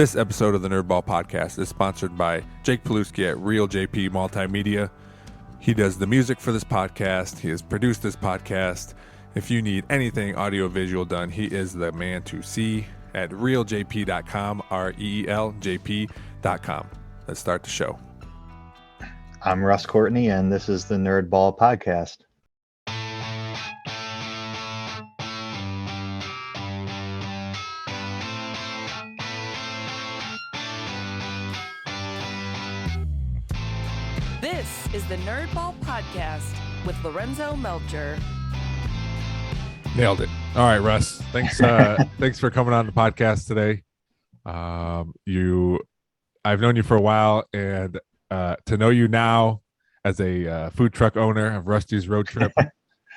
This episode of the Nerdball Podcast is sponsored by Jake Paluski at Real JP Multimedia. He does the music for this podcast. He has produced this podcast. If you need anything audio-visual done, he is the man to see at realjp.com, REELJP.com. Let's start the show. I'm Russ Courtney, and this is the Nerdball Podcast. This is the Nerdball Podcast with Lorenzo Melcher. Nailed it. All right, Russ. Thanks. Thanks for coming on the podcast today. I've known you for a while, and to know you now as a food truck owner of Rusty's Road Trip,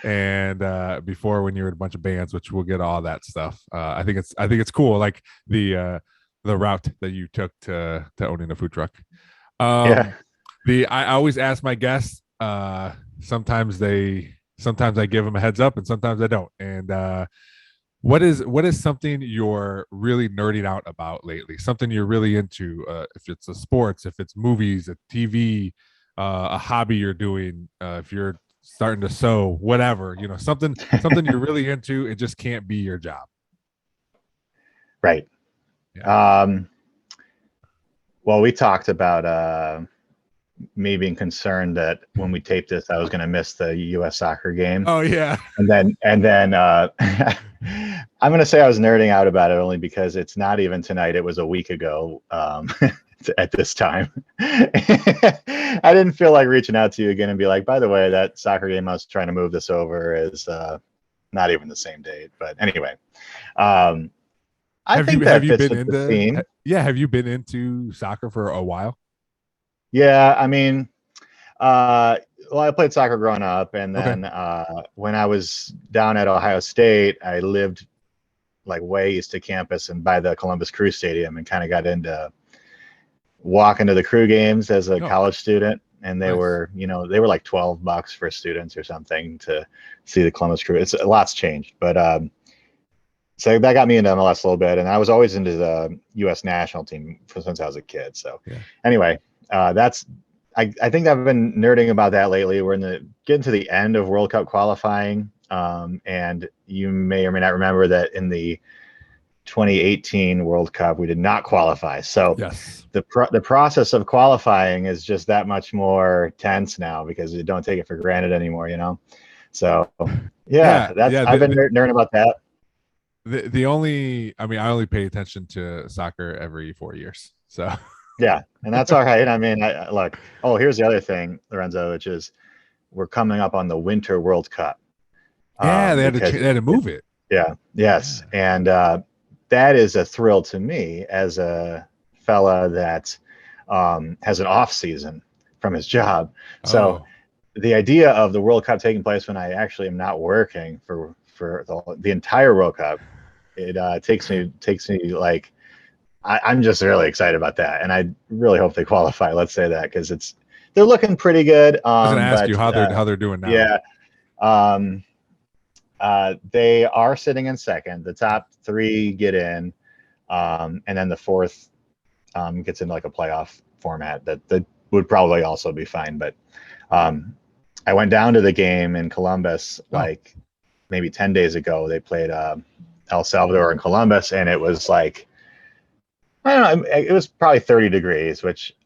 and before when you were in a bunch of bands, which we'll get all that stuff. I think it's cool, like the route that you took to owning a food truck. I always ask my guests. Sometimes I give them a heads up, and sometimes I don't. And what is something you're really nerding out about lately? Something you're really into? If it's a sports, if it's movies, a TV, a hobby you're doing, if you're starting to sew, whatever, something you're really into. It just can't be your job. Right. Yeah. Well, we talked about me being concerned that when we taped this, I was going to miss the U.S. soccer game. Oh yeah. And then I'm going to say I was nerding out about it only because it's not even tonight. It was a week ago at this time. I didn't feel like reaching out to you again and be like, by the way, that soccer game I was trying to move this over is not even the same date. But anyway, I think that fits with the theme. Yeah. Have you been into soccer for a while? Yeah, I mean, I played soccer growing up, and then when I was down at Ohio State, I lived like way east of campus and by the Columbus Crew Stadium, and kind of got into walking to the Crew games as a college student, and they were like $12 for students or something to see the Columbus Crew. It's a lot's changed, but so that got me into MLS a little bit, and I was always into the U.S. national team since I was a kid. So anyway. I think I've been nerding about that lately. We're getting to the end of World Cup qualifying, and you may or may not remember that in the 2018 World Cup we did not qualify. So the process of qualifying is just that much more tense now because you don't take it for granted anymore, So I've been nerding about that. I only pay attention to soccer every 4 years, so. Yeah, and that's all right. I mean, look. Oh, here's the other thing, Lorenzo, which is we're coming up on the Winter World Cup. Yeah, they had to move it. Yeah, yes, and that is a thrill to me as a fella that has an off season from his job. So the idea of the World Cup taking place when I actually am not working for the entire World Cup, it takes me like. I'm just really excited about that, and I really hope they qualify. Let's say that because they're looking pretty good. I was going to ask you how they're doing now. Yeah, they are sitting in second. The top three get in, and then the fourth gets into like a playoff format that would probably also be fine. But I went down to the game in Columbus like maybe 10 days ago. They played El Salvador in Columbus, and it was like. I don't know. It was probably 30 degrees, which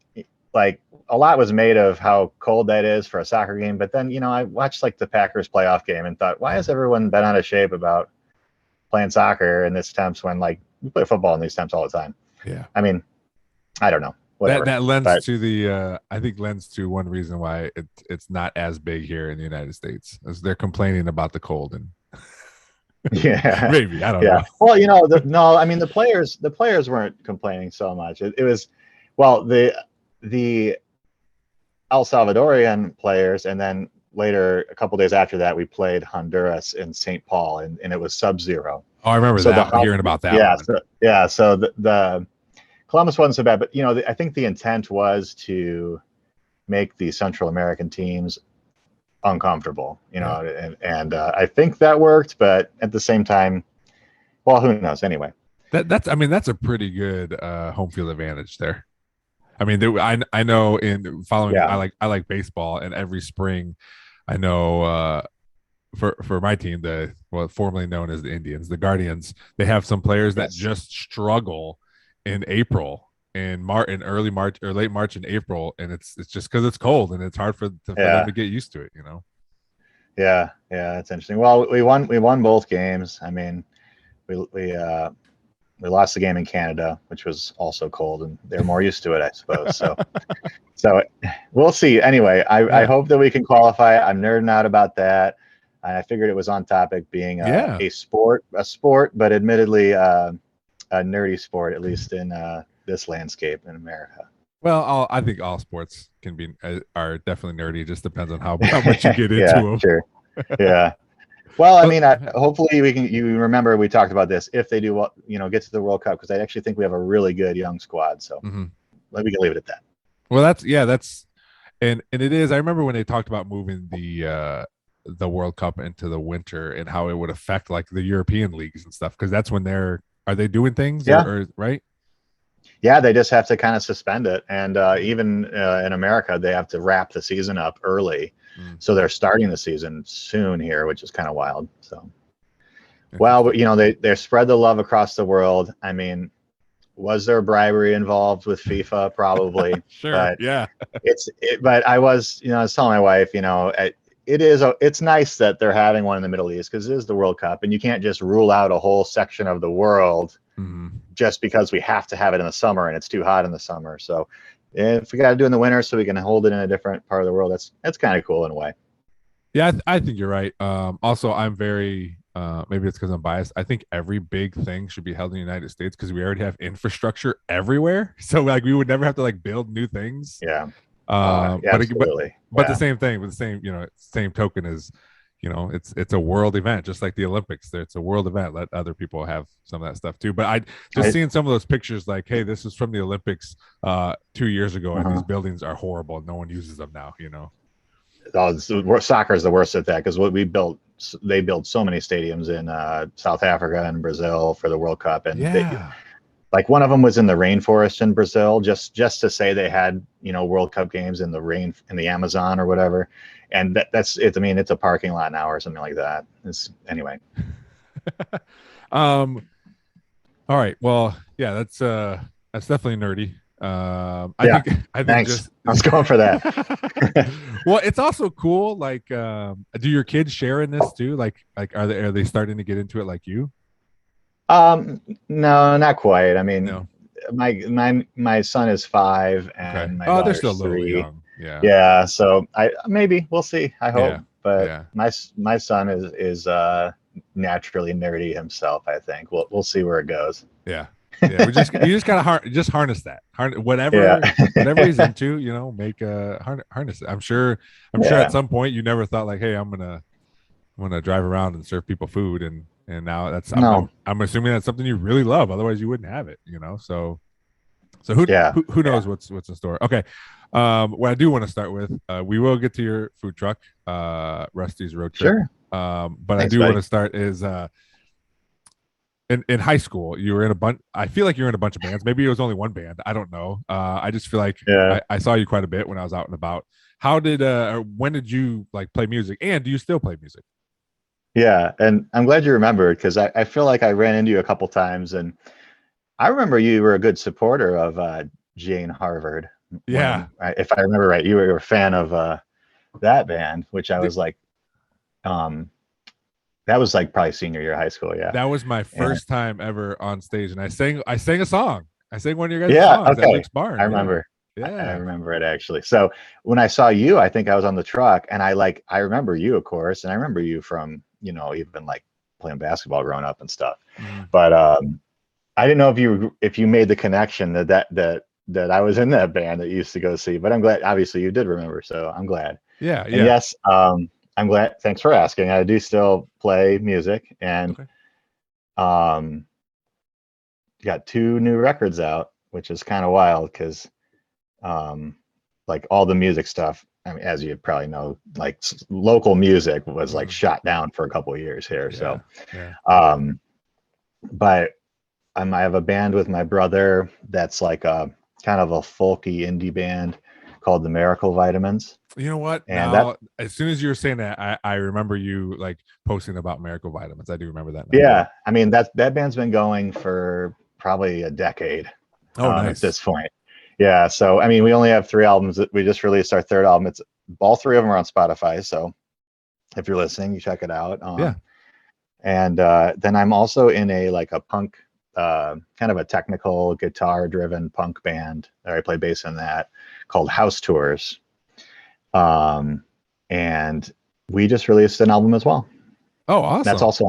like a lot was made of how cold that is for a soccer game. But then, I watched like the Packers playoff game and thought, why has everyone been out of shape about playing soccer in this temps when like we play football in these temps all the time? Yeah. I mean, I don't know. Whatever. That lends to lends to one reason why it's not as big here in the United States, as they're complaining about the cold and. Yeah, maybe I don't know. Well, the players weren't complaining so much. It was, the El Salvadorian players, and then later a couple days after that, we played Honduras in St. Paul, and it was sub-zero. Oh, I remember hearing about that. Yeah, so the Columbus wasn't so bad, but I think the intent was to make the Central American teams uncomfortable, and I think that worked, but at the same time, well, who knows? Anyway, That's a pretty good home field advantage there. I mean, I know in following, Yeah. I like baseball, and every spring, I know for my team, formerly known as the Indians, the Guardians, they have some players that Yes. just struggle in April, in early March or late March and April, and it's just because it's cold and it's hard for them to get used to it. Yeah. That's interesting. Well, we won both games. I mean, we lost the game in Canada, which was also cold, and they're more used to it, I suppose. So we'll see. Anyway, I hope that we can qualify. I'm nerding out about that. I figured it was on topic, being a sport, but admittedly a nerdy sport, at least in this landscape in America. Well, I think all sports are definitely nerdy. It just depends on how much you get into Yeah, them. sure. Yeah. Well, I mean, hopefully you remember we talked about this. If they do, get to the World Cup, because I actually think we have a really good young squad. So we can leave it at that. Well, and it is. I remember when they talked about moving the World Cup into the winter and how it would affect like the European leagues and stuff, because that's when are they doing things? Yeah. Or right? Yeah, they just have to kind of suspend it, and even in America, they have to wrap the season up early. So they're starting the season soon here, which is kind of wild. So, well, but they spread the love across the world. I mean, was there bribery involved with FIFA? Probably. Sure. But yeah. But I was telling my wife, it's nice that they're having one in the Middle East, because it is the World Cup, and you can't just rule out a whole section of the world just because we have to have it in the summer and it's too hot in the summer. So if we got to do it in the winter so we can hold it in a different part of the world, that's kind of cool in a way. Yeah, I think you're right. Also, I'm very maybe it's because I'm biased. I think every big thing should be held in the United States because we already have infrastructure everywhere. So like we would never have to like build new things. Yeah. Absolutely. But the same thing with the same token is, it's a world event, just like the Olympics. It's a world event. Let other people have some of that stuff too. But seeing some of those pictures, like, hey, this is from the Olympics 2 years ago, and these buildings are horrible. No one uses them now. Soccer is the worst at that, because what they built so many stadiums in South Africa and Brazil for the World Cup, and like one of them was in the rainforest in Brazil, just to say they had World Cup games in the rain in the Amazon or whatever, and that's it. I mean, it's a parking lot now or something like that. Anyway. All right. Well, yeah, that's definitely nerdy. I think thanks. I was going for that. Well, it's also cool. Like, do your kids share in this too? Like, are they starting to get into it like you? No, not quite. I mean, no. My son is 5 and my daughter's they're still 3. A little young. Yeah. So maybe we'll see. I hope, but my son is naturally nerdy himself. I think we'll see where it goes. Yeah. Yeah. You just gotta harness that. Whatever he's into, make harness it. I'm sure at some point you never thought like, hey, I'm gonna drive around and serve people food, and now that's I'm assuming that's something you really love. Otherwise, you wouldn't have it. So who knows what's in store? Okay. What I do want to start with, we will get to your food truck, Rusty's Road Trip. Sure. But thanks, I do want to start is in high school, you were in a bunch. I feel like you're in a bunch of bands. Maybe it was only one band. I don't know. I just feel like I saw you quite a bit when I was out and about. How did or when did you like play music, and do you still play music? Yeah, and I'm glad you remembered, because I feel like I ran into you a couple times, and I remember you were a good supporter of Jane Harvard. Yeah, if I remember right, you were a fan of that band, which I was like, that was like probably senior year of high school. Yeah, that was my first time ever on stage, and I sang a song. I sang one of your guys' songs at Nick's Barn. I remember. Yeah, I remember it actually. So when I saw you, I think I was on the truck, and I remember you, of course, and I remember you from even like playing basketball growing up and stuff. But I didn't know if you made the connection that I was in that band that you used to go see. But I'm glad, obviously, you did remember, so I'm glad. Yeah. And yes, I'm glad. Thanks for asking. I do still play music, and got 2 new records out, which is kind of wild, because like all the music stuff, I mean, as you probably know, like local music was like shot down for a couple of years here. So but I have a band with my brother that's like a kind of a folky indie band called the Miracle Vitamins. You know what? And Now, as soon as you were saying that, I remember you like posting about Miracle Vitamins. I do remember that now. Yeah, I mean that band's been going for probably a decade. Oh, nice. At this point. Yeah, so I mean, we only have 3 albums. That we just released our 3rd album. It's all 3 of them are on Spotify. So if you're listening, you check it out. Yeah. And then I'm also in a punk, kind of a technical guitar-driven punk band. I play bass in that, called House Tours. And we just released an album as well. Oh, awesome! That's also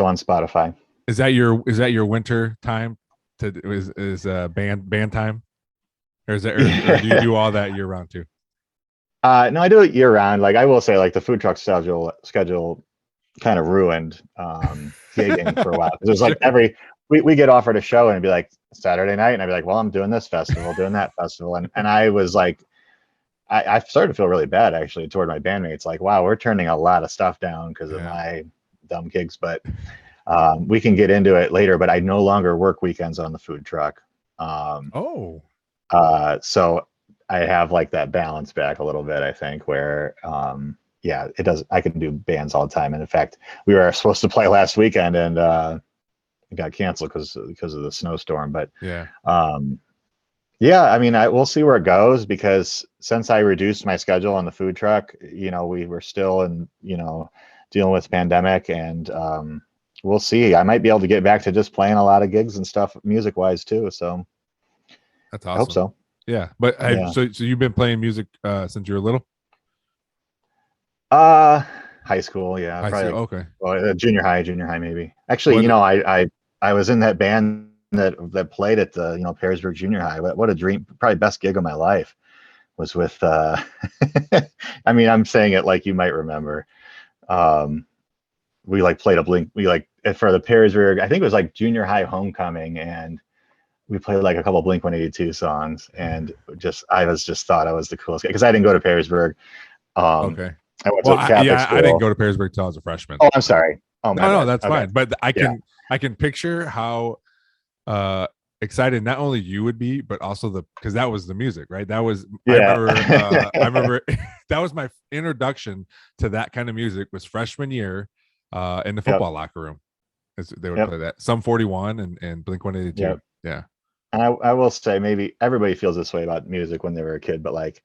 on Spotify. Is that your winter time? Is band time, or is that or do you do all that year round too? No, I do it year round. Like I will say, like the food truck schedule kind of ruined gigging for a while. There's like we get offered a show and it'd be like Saturday night, and I'd be like, well, I'm doing this festival, doing that festival, and I was like, I started to feel really bad actually toward my bandmates. Like, wow, we're turning a lot of stuff down because of my dumb gigs, but we can get into it later. But I no longer work weekends on the food truck. So I have like that balance back a little bit, I think, where it does. I can do bands all the time. And in fact, we were supposed to play last weekend and it got canceled because of the snowstorm. But I mean, we'll see where it goes, because since I reduced my schedule on the food truck, we were still dealing with pandemic, and we'll see. I might be able to get back to just playing a lot of gigs and stuff music wise too. So that's awesome. I hope so. Yeah. But so you've been playing music since you were little? High school. Yeah. Probably. Okay. Well, junior high maybe. Actually, I was in that band that played at the Perrysburg Junior High. What a dream! Probably best gig of my life was with. I mean, I'm saying it like you might remember. We like played a Blink. We like for the Perrysburg. I think it was like junior high homecoming, and we played like a couple of Blink 182 songs, and I thought I was the coolest guy because I didn't go to Perrysburg. Okay. I went to Catholic school. I didn't go to Perrysburg until I was a freshman. Oh, I'm sorry. Oh, no, that's fine. But I can picture how excited not only you would be, but also because that was the music, right? That was I remember that was my introduction to that kind of music was freshman year in the football locker room. They would play that Sum 41 and Blink 182. Yeah. And I will say, maybe everybody feels this way about music when they were a kid, but like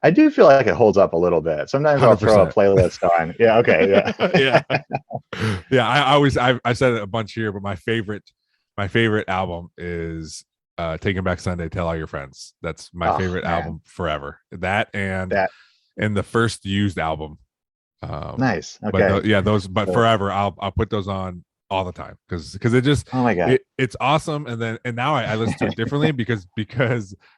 I do feel like it holds up a little bit. Sometimes 100%. I'll throw a playlist on. Yeah. Okay. Yeah. I've said it a bunch here, but my favorite album is Taking Back Sunday, Tell All Your Friends. That's my favorite album forever. That and the first Used album. Nice. Okay. But forever I'll put those on all the time because it just oh my god, it's awesome. And now I listen to it differently because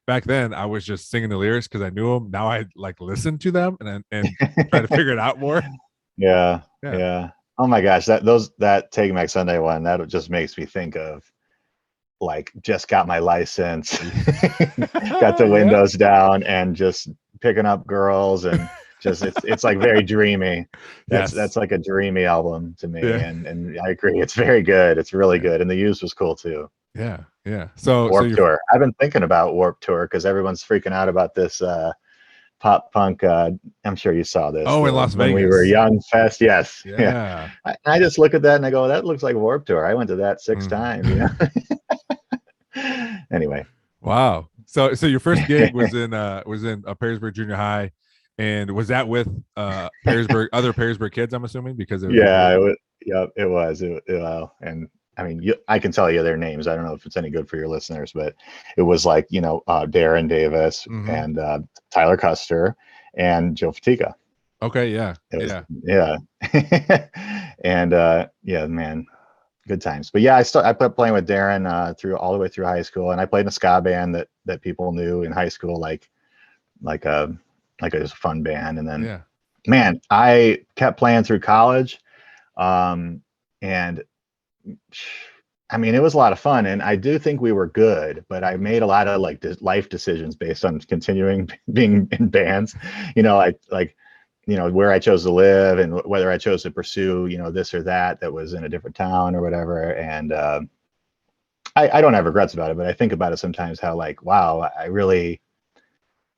back then I was just singing the lyrics because I knew them. Now I like listen to them and try to figure it out more. Yeah. Oh my gosh, that Taking Back Sunday one, that just makes me think of like just got my license, got the windows down, and just picking up girls and just it's like very dreamy. That's like a dreamy album to me, and I agree, it's very good. It's really good, and the Used was cool too. Yeah. So Warped Tour. I've been thinking about Warped Tour because everyone's freaking out about this pop punk. I'm sure you saw this. Oh, in Las Vegas. When we were young fest. Yes. Yeah. I just look at that and I go, that looks like Warped Tour. I went to that 6 times. Anyway. Wow. So your first gig was in Perrysburg Junior High, and was that with Perrysburg other Perrysburg kids? I'm assuming because it was. And I mean, I can tell you their names. I don't know if it's any good for your listeners, but it was like, Darren Davis and Tyler Custer and Joe Fatica. Okay. Yeah. And man, good times. But yeah, I played playing with Darren all the way through high school, and I played in a ska band that people knew in high school, like it was a fun band. And then, man, I kept playing through college, and I mean, it was a lot of fun, and I do think we were good, but I made a lot of like life decisions based on continuing being in bands. Where I chose to live and whether I chose to pursue, this or that was in a different town or whatever. And I don't have regrets about it, but I think about it sometimes how like, wow, I really,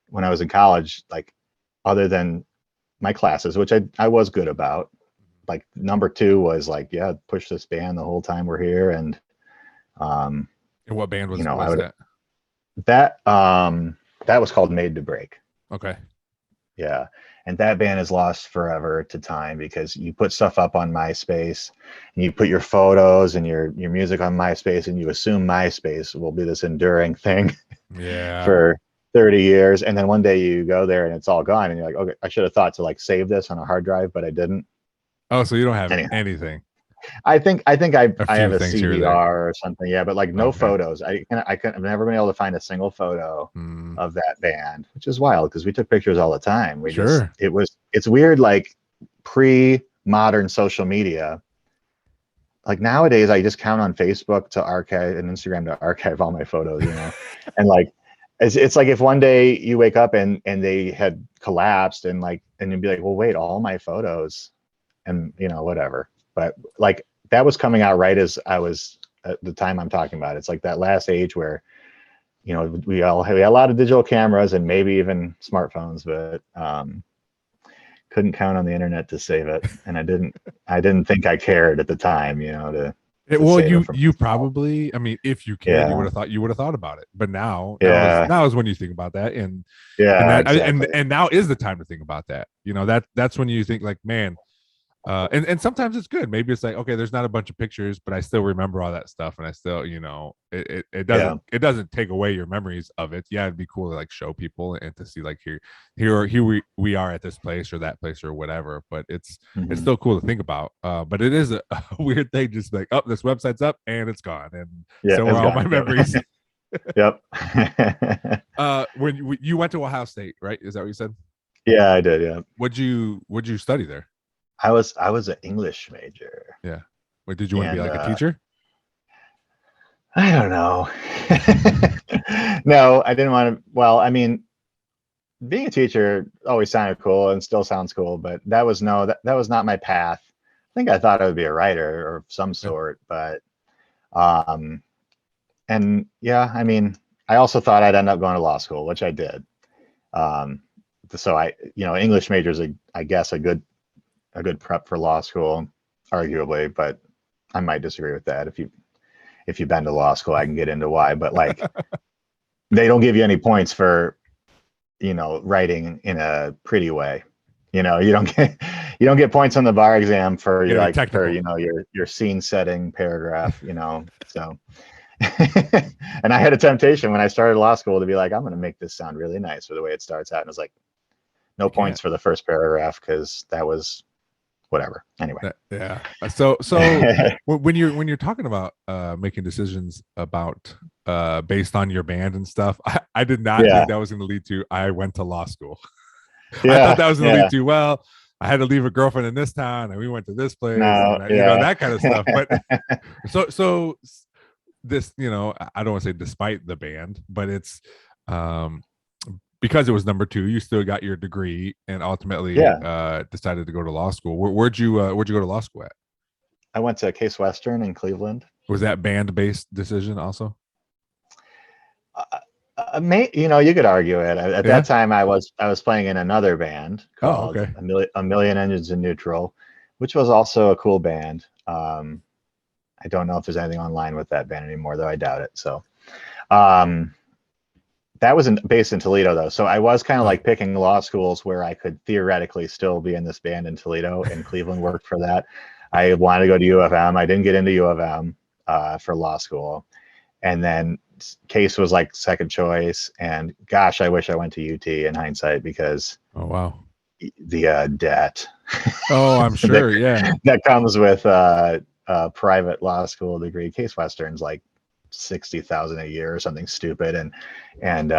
when I was in college, like other than my classes, which I was good about, like number two was like, yeah, push this band the whole time we're here. And, And what band you know, I was would, that? that was called Made to Break. Okay. Yeah. And that band is lost forever to time because you put stuff up on MySpace and you put your photos and your music on MySpace and you assume MySpace will be this enduring thing Yeah. for 30 years. And then one day you go there and it's all gone and you're like, okay, I should have thought to like save this on a hard drive, but I didn't. Oh, so you don't have Anyhow. anything. I think I have a things here or there. CDR or something. Yeah, but like no Okay. photos. I've never been able to find a single photo Mm. of that band, which is wild because we took pictures all the time. Sure. It's weird, like pre-modern social media. Like nowadays, I just count on Facebook to archive and Instagram to archive all my photos, you know, and like it's like if one day you wake up and they had collapsed and you'd be like, well, wait, all my photos, and you know, whatever. But like that was coming out right as I was at the time I'm talking about. It's like that last age where, you know, we had a lot of digital cameras and maybe even smartphones, but couldn't count on the internet to save it. And I didn't think I cared at the time, you know, Well, you probably, I mean, if you cared, you would have thought about it. But now is when you think about that, and exactly. and now is the time to think about that. You know, that's when you think like, man. And sometimes it's good. Maybe it's like, okay, there's not a bunch of pictures, but I still remember all that stuff, and I still, you know, it doesn't take away your memories of it. Yeah, it'd be cool to like show people and to see like here we are at this place or that place or whatever. But it's still cool to think about. But it is a weird thing, just like, oh, this website's up and it's gone, and so are all my memories. Yep. When you went to Ohio State, right? Is that what you said? Yeah, I did. Yeah. What'd you study there? I was an English major. Yeah. Wait, did you want to be like a teacher? I don't know. No, I didn't want to. Well, I mean, being a teacher always sounded cool and still sounds cool, but that was not my path. I think I thought I would be a writer of some sort, but and yeah, I mean, I also thought I'd end up going to law school, which I did. So English major is I guess a good prep for law school, arguably, but I might disagree with that. If you've been to law school, I can get into why, but like they don't give you any points for, you know, writing in a pretty way. You know, you don't get points on the bar exam for your scene setting paragraph, you know. So and I had a temptation when I started law school to be like, I'm going to make this sound really nice for the way it starts out. And it's like, no points for the first paragraph because that was whatever. Anyway. Yeah. So when you're talking about making decisions about based on your band and stuff, I did not think that was going to lead to I went to law school. I thought that was going to lead to, well, I had to leave a girlfriend in this town and we went to this place, you know, that kind of stuff. But so this, you know, I don't want to say despite the band, but it's because it was number two, you still got your degree and ultimately decided to go to law school. Where'd you go to law school at? I went to Case Western in Cleveland. Was that band-based decision also? You could argue it. At that time, I was playing in another band called A Million Engines in Neutral, which was also a cool band. I don't know if there's anything online with that band anymore, though I doubt it. So that was based in Toledo, though. So I was kind of like picking law schools where I could theoretically still be in this band in Toledo, and Cleveland worked for that. I wanted to go to U of M. I didn't get into U of M for law school. And then Case was like second choice. And gosh, I wish I went to UT in hindsight because the debt. Oh, I'm sure. that comes with a private law school degree. Case Western's like $60,000 a year or something stupid. And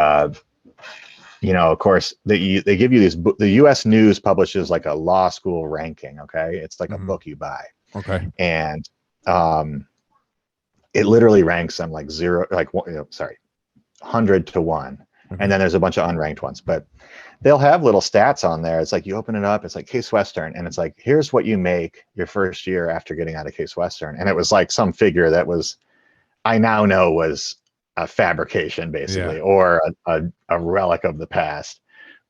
you know, of course, they give you the U.S. News publishes like a law school ranking. Okay, it's like a book you buy. Okay, and it literally ranks them like 100 to 1, and then there's a bunch of unranked ones. But they'll have little stats on there. It's like you open it up, it's like Case Western, and it's like, here's what you make your first year after getting out of Case Western, and it was like some figure that was, I now know was a fabrication, basically, Yeah. or a relic of the past.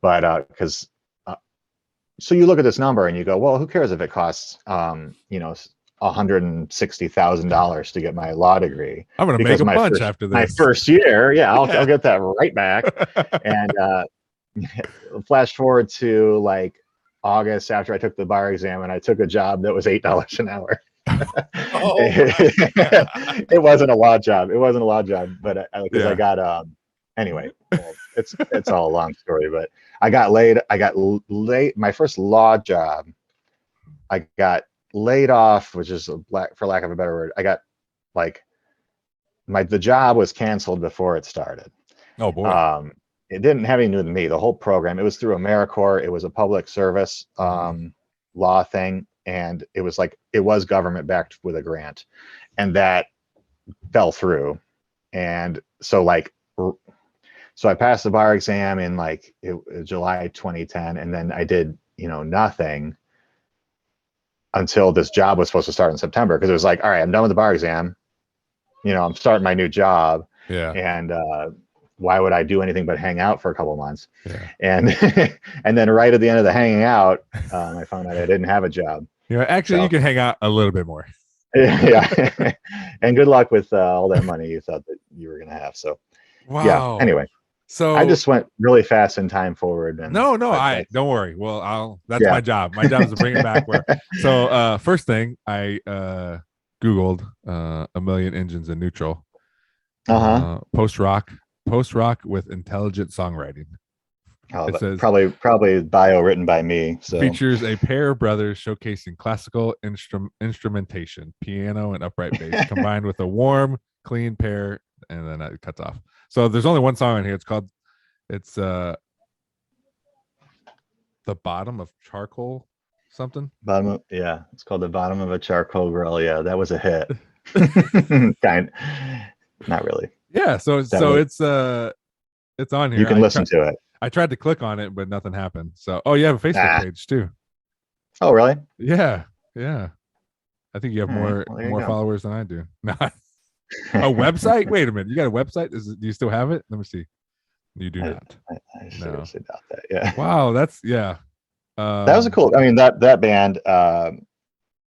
But because so you look at this number and you go, well, who cares if it costs $160,000 to get my law degree? I'm gonna make Because a bunch after my this. first year, yeah, I'll Yeah. get that right back. And flash forward to like August after I took the bar exam, and I took a job that was $8 an hour. Oh, It wasn't a law job. It wasn't a law job, but because I yeah. got anyway, well, it's all a long story, but I got laid. My first law job. I got laid off, which is for lack of a better word. I got like the job was canceled before it started. Oh boy. It didn't have anything to do with me. The whole program. It was through AmeriCorps. It was a public service law thing, and it was government backed with a grant, and that fell through. And so I passed the bar exam in July 2010, and then I did nothing until this job was supposed to start in September, because it was like, all right, I'm done with the bar exam. I'm starting my new job. Yeah. And why would I do anything but hang out for a couple of months? Yeah. And then right at the end of the hanging out, I found out I didn't have a job. Actually, you can hang out a little bit more. Yeah. And good luck with all that money you thought that you were going to have. So, wow. Yeah. Anyway, so I just went really fast in time forward. And no, don't worry. Well, that's my job. My job is to bring it back. So first thing, I Googled a million engines in neutral. Post rock with intelligent songwriting. Oh, it says probably bio written by me. So features a pair of brothers showcasing classical instrumentation, piano and upright bass, combined with a warm, clean pair, and then it cuts off. So there's only one song in here. It's the bottom of charcoal something. It's called The Bottom of a Charcoal Grill. Yeah, that was a hit. Not really. Yeah, so it's on here. You can listen to it. I tried to click on it, but nothing happened. So, you have a Facebook page too. Oh, really? Yeah. I think you have more followers than I do. A website? Wait a minute. You got a website? Do you still have it? Let me see. You do not. I seriously doubt that. Yeah. Wow, that's that was a cool. I mean, that band.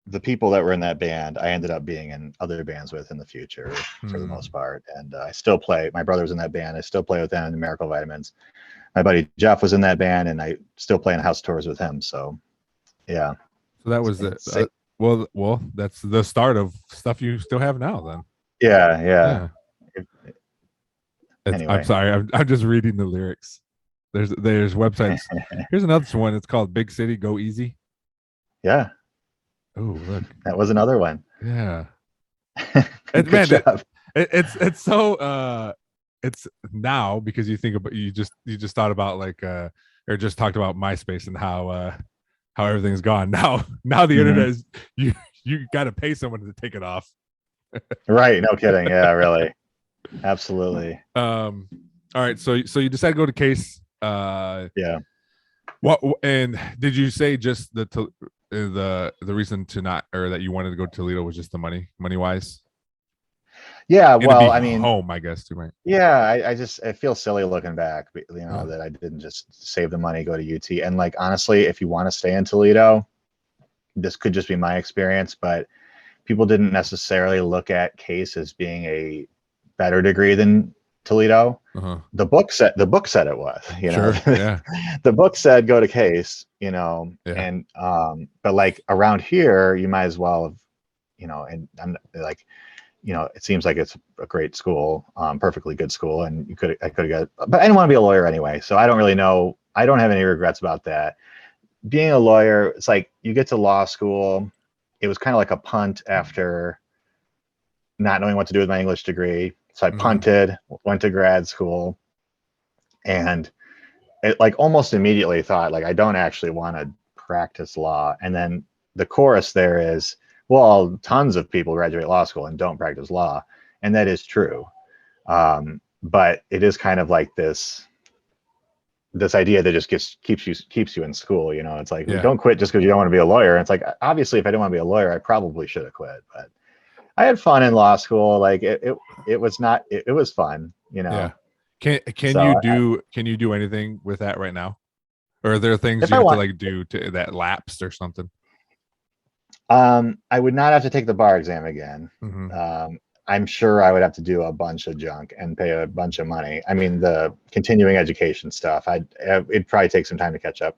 The people that were in that band, I ended up being in other bands with in the future for the most part, and I still play. My brother was in that band. I still play with them in Miracle Vitamins. My buddy Jeff was in that band, and I still play in house tours with him. So, yeah. So that was well, that's the start of stuff you still have now, then. Yeah. Anyway. I'm sorry. I'm just reading the lyrics. There's websites. Here's another one. It's called Big City Go Easy. Yeah. Oh, look. That was another one. Yeah. Job. It's so it's now, because you think about you just thought about or just talked about MySpace and how everything's gone. Now the internet is you got to pay someone to take it off. Right, no kidding. Yeah, really. Absolutely. All right, so you decided to go to Case. Yeah. What, and did you say just the reason to not, or that you wanted to go to Toledo was just the money wise? Yeah, well, I mean, home, I guess too, right? Yeah, I feel silly looking back, that I didn't just save the money, go to UT. And honestly, if you want to stay in Toledo, this could just be my experience, but people didn't necessarily look at Case as being a better degree than Toledo. The book said it was, Sure, yeah. The book said go to Case, and but around here you might as well have, and I'm it seems like it's a great school, perfectly good school, and I could have got, but I didn't want to be a lawyer anyway, so I don't really know. I don't have any regrets about that. Being a lawyer, it's like you get to law school. It was kind of like a punt after not knowing what to do with my English degree. So I punted, went to grad school, and it almost immediately thought I don't actually want to practice law. And then the chorus there is, well, tons of people graduate law school and don't practice law. And that is true. But it is kind of like this idea that just keeps you in school. It's like, don't quit just because you don't want to be a lawyer. And it's like, obviously if I didn't want to be a lawyer, I probably should have quit. But I had fun in law school. Like it was not, it was fun, you know? Yeah. Can So you do anything with that right now? Or are there things if you I have to want, like do to that lapsed or something? I would not have to take the bar exam again. Mm-hmm. I'm sure I would have to do a bunch of junk and pay a bunch of money. I mean, the continuing education stuff, it'd probably take some time to catch up.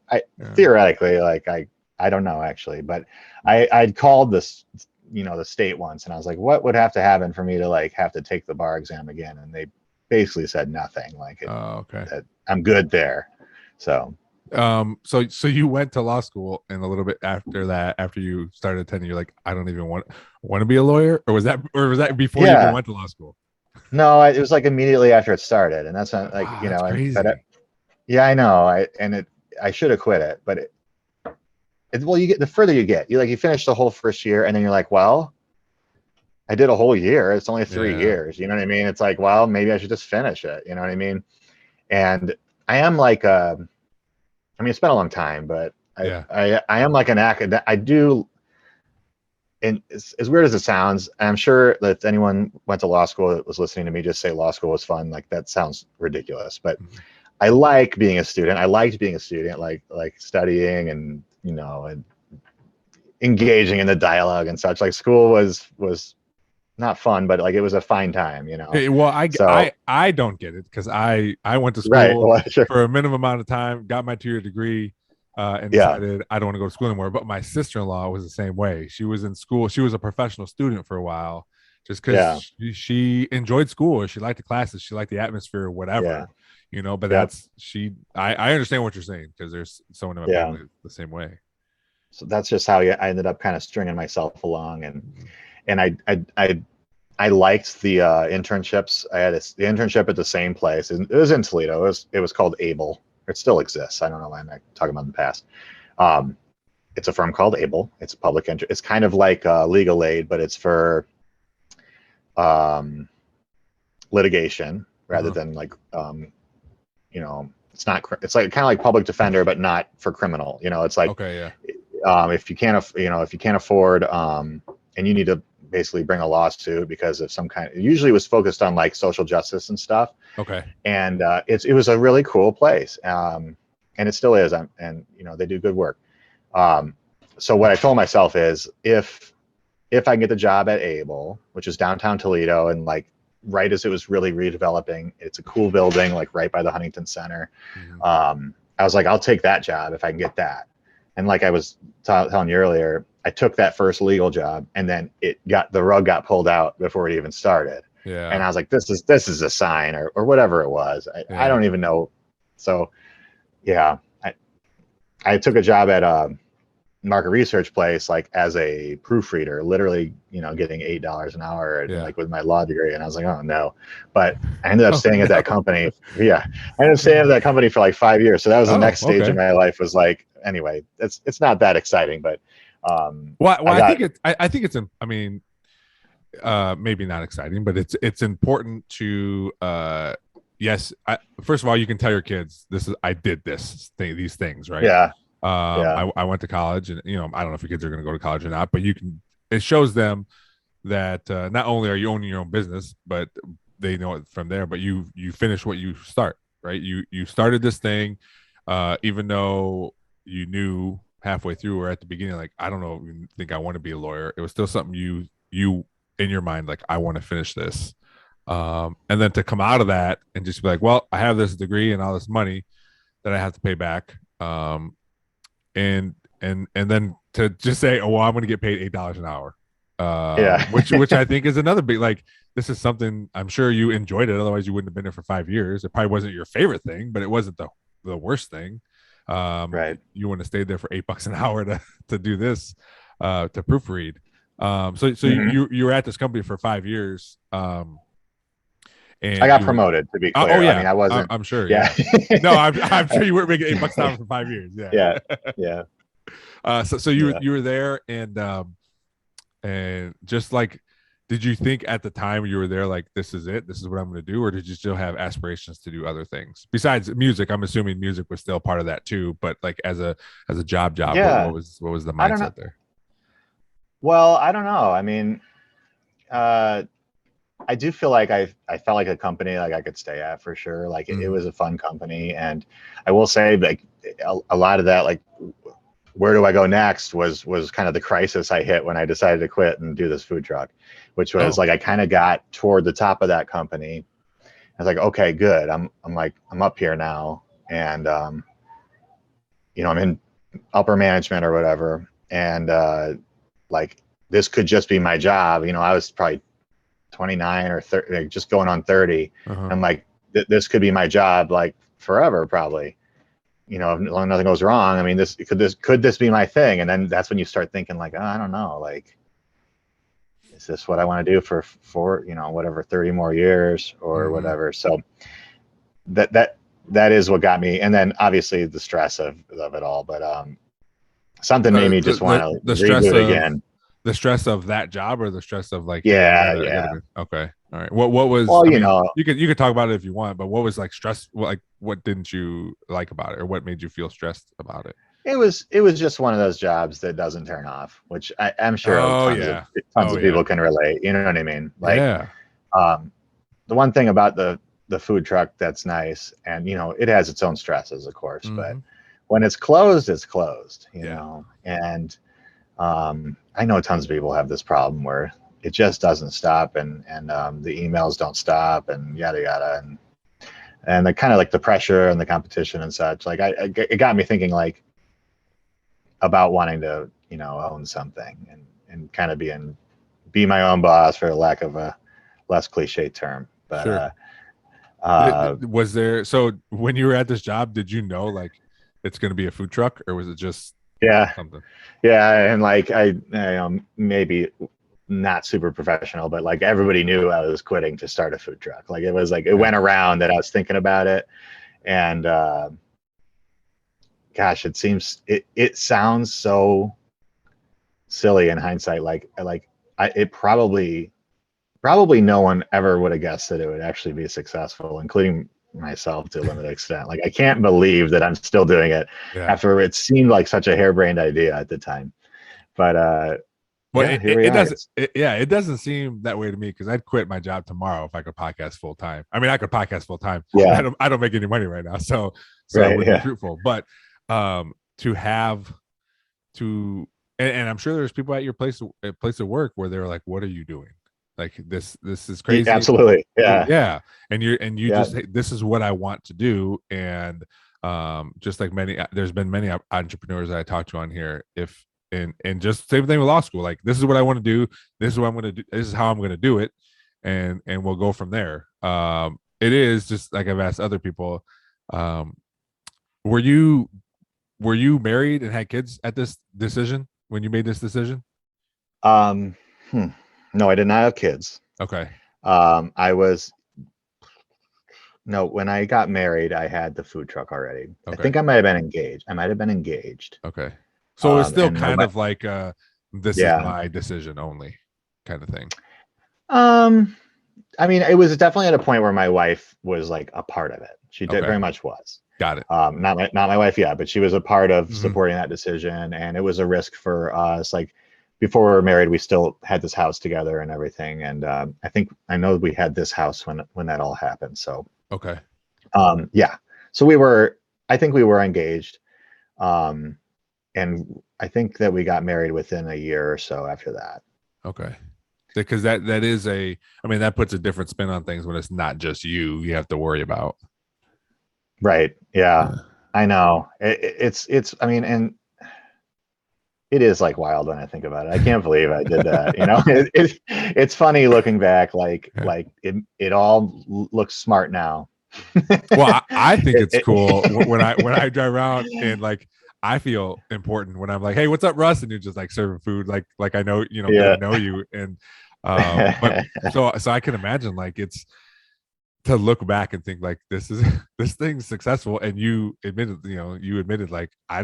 Theoretically, like I don't know actually, but I'd called this, the state once, and I was like, what would have to happen for me to like have to take the bar exam again? And they basically said nothing. Like, Okay. that I'm good there. So. So you went to law school, and a little bit after that, after you started attending, you're like, I don't even want to be a lawyer, or was that before you even went to law school? No, it was like immediately after it started, and that's not like, Wow, that's crazy. Yeah, I know. I should have quit it, but well, you get, the further you get, you finish the whole first year, and then you're like, well, I did a whole year. It's only 3 years. You know what I mean? It's like, well, maybe I should just finish it. You know what I mean? And I am like, I mean, it's been a long time, but I am like an academic. I do. And as weird as it sounds, I'm sure that if anyone went to law school that was listening to me just say law school was fun, like that sounds ridiculous. But I like being a student. I liked being a student, like studying and and engaging in the dialogue and such. Like school was not fun, but like it was a fine time, Well, I don't get it, because I went to school Right. Well, sure. for a minimum amount of time, got my 2-year degree, and decided I don't want to go to school anymore. But my sister-in-law was the same way. She was in school. She was a professional student for a while, just because she enjoyed school, or she liked the classes, she liked the atmosphere, or whatever. But I understand what you're saying, because there's someone in my family the same way. So that's just how I ended up kind of stringing myself along, and I liked the internships. I had the internship at the same place. It was in Toledo. It was called Able. It still exists. I don't know why I'm talking about in the past. It's a firm called Able. It's a public entry. It's kind of like legal aid, but it's for litigation rather than like it's not. It's like kind of like public defender, but not for criminal. It's like if you can't afford and you need to basically bring a lawsuit because of some kind. Usually it was focused on like social justice and stuff. And it was a really cool place, and it still is. And they do good work. So what I told myself is, if I can get the job at Able, which is downtown Toledo, and like right as it was really redeveloping, it's a cool building, like right by the Huntington Center. I was like, I'll take that job if I can get that. And like I was telling you earlier, I took that first legal job, and then the rug got pulled out before it even started. And I was like, this is a sign, or whatever it was. I don't even know. So I took a job at a market research place, like as a proofreader, literally, getting $8 an hour, and like with my law degree. And I was like, oh no. But I ended up staying at that company. I ended up staying at that company for like 5 years. So that was the next stage of my life, was like, anyway, it's not that exciting, but I think it's I mean, maybe not exciting, but it's important to first of all, you can tell your kids, I did these things, right? I went to college, and I don't know if your kids are going to go to college or not, but it shows them that not only are you owning your own business, but they know it from there. But you finish what you start, right? You started this thing, even though you knew halfway through or at the beginning, like, I don't know, think I want to be a lawyer. It was still something you in your mind, like, I want to finish this. And then to come out of that and just be like, well, I have this degree and all this money that I have to pay back. And then to just say, oh, well, I'm going to get paid $8 an hour. Which I think is another big, like, this is something, I'm sure you enjoyed it. Otherwise you wouldn't have been there for 5 years. It probably wasn't your favorite thing, but it wasn't the worst thing. Right. You want to stay there for $8 an hour to do this, to proofread. So you were at this company for 5 years. And I got promoted, to be clear. Oh yeah, I mean, I wasn't. I'm sure. Yeah. No, I'm sure you weren't making $8 an hour for 5 years. Yeah. So you were there, and just like, did you think at the time you were there, like, this is it, this is what I'm going to do, or did you still have aspirations to do other things besides music? I'm assuming music was still part of that too, but like as a job, what was the mindset there? Well, I don't know. I mean, I do feel like I felt like a company like I could stay at for sure. Like it Mhm. was a fun company, and I will say like a lot of that, like where do I go next was kind of the crisis I hit when I decided to quit and do this food truck, which was Oh, like I kind of got toward the top of that company. I was like, okay, good. I'm up here now, and I'm in upper management or whatever, and like this could just be my job. I was probably 29 or 30, like, just going on 30. uh-huh. I'm like, this could be my job like forever, probably. If nothing goes wrong. I mean, could this be my thing? And then that's when you start thinking like, oh, I don't know, like, is this what I want to do for whatever 30 more years or Mhm. whatever? So that is what got me. And then obviously the stress of it all, but something made me just want to The redo stress it of again. the stress of that job, or the stress of like, hey, Yeah, I yeah. gotta okay, all right. What was? Well, I mean, you could talk about it if you want, but what was like stress? Like, what didn't you like about it, or what made you feel stressed about it? it was just one of those jobs that doesn't turn off, which I'm sure Oh tons of yeah, tons oh of yeah, people can relate. You know what I mean? Like, yeah. um, the one thing about the food truck that's nice, and it has its own stresses, of course, but Hmm. when it's closed, it's closed. Yeah, And I know tons of people have this problem where it just doesn't stop, and the emails don't stop, and yada yada, and the kind of like the pressure and the competition and such. Like it got me thinking like about wanting to own something and kind of be my own boss, for lack of a less cliche term. But sure. uh Was there, so when you were at this job, did you know like it's going to be a food truck, or was it just yeah, something? yeah, and like I maybe not super professional, but like everybody knew I was quitting to start a food truck. Like it was like it Yeah. went around that I was thinking about it. And gosh, it sounds so silly in hindsight. It probably no one ever would have guessed that it would actually be successful, including myself to a limited extent. Like I can't believe that I'm still doing it Yeah. after it seemed like such a harebrained idea at the time. But Well, yeah, here we it are. doesn't. Yeah, it doesn't seem that way to me, because I'd quit my job tomorrow if I could podcast full time. I mean, I could podcast full time. Yeah, I don't make any money right now, so I right. wouldn't be Yeah, truthful. But to have to, and I'm sure there's people at your place of work where they're like, "What are you doing? Like this is crazy." absolutely. Yeah, Yeah, and you yeah, just, hey, this is what I want to do. And just like there's been many entrepreneurs that I talked to on here, if and just same thing with law school, like, this is what I want to do, this is what I'm going to do, this is how I'm going to do it, and we'll go from there. It is just like I've asked other people, um were you married and had kids at this decision, when you made this decision? um hmm. No, I did not have kids. Okay. I was No, when I got married, I had the food truck already. I Okay. think I might have been engaged. I might have been engaged. Okay. So it's still And my kind wife, of like, this is yeah. my decision only kind of thing. Um, I mean, it was definitely at a point where my wife was like a part of it. She did Okay. very much was. Got it. Not my wife yet, but she was a part of Hmm. supporting that decision, and it was a risk for us. Like before we were married, we still had this house together and everything, and I know we had this house when that all happened. So Okay. yeah, so I think we were engaged. Um, and I think that we got married within a year or so after that. Okay. Because that is I mean, that puts a different spin on things when it's not just you have to worry about. Right. Yeah, Yeah. I know. It's. I mean, and it is like wild when I think about it. I can't believe I did that. It's funny looking back. Like Yeah. like it all looks smart now. Well, I think it's It- cool when I drive around, and like I feel important when I'm like, "Hey, what's up, Russ?" And you're just like serving food, like I know, get yeah. to know you. And but so I can imagine, like, it's to look back and think like, this thing's successful, and you admitted like, I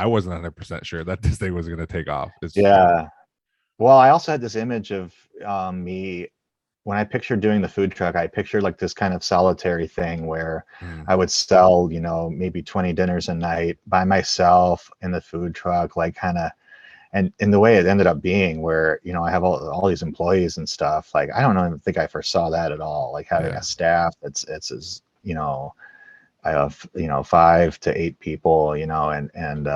wasn't 100% sure that this thing was going to take off. Yeah. Well, I also had this image of me when I pictured doing the food truck. I pictured like this kind of solitary thing where Mm, I would sell, maybe 20 dinners a night by myself in the food truck, like kind of and in the way it ended up being, where I have all these employees and stuff. Like, I don't even think I first saw that at all. Like having a staff it's as I have 5 to 8 people, and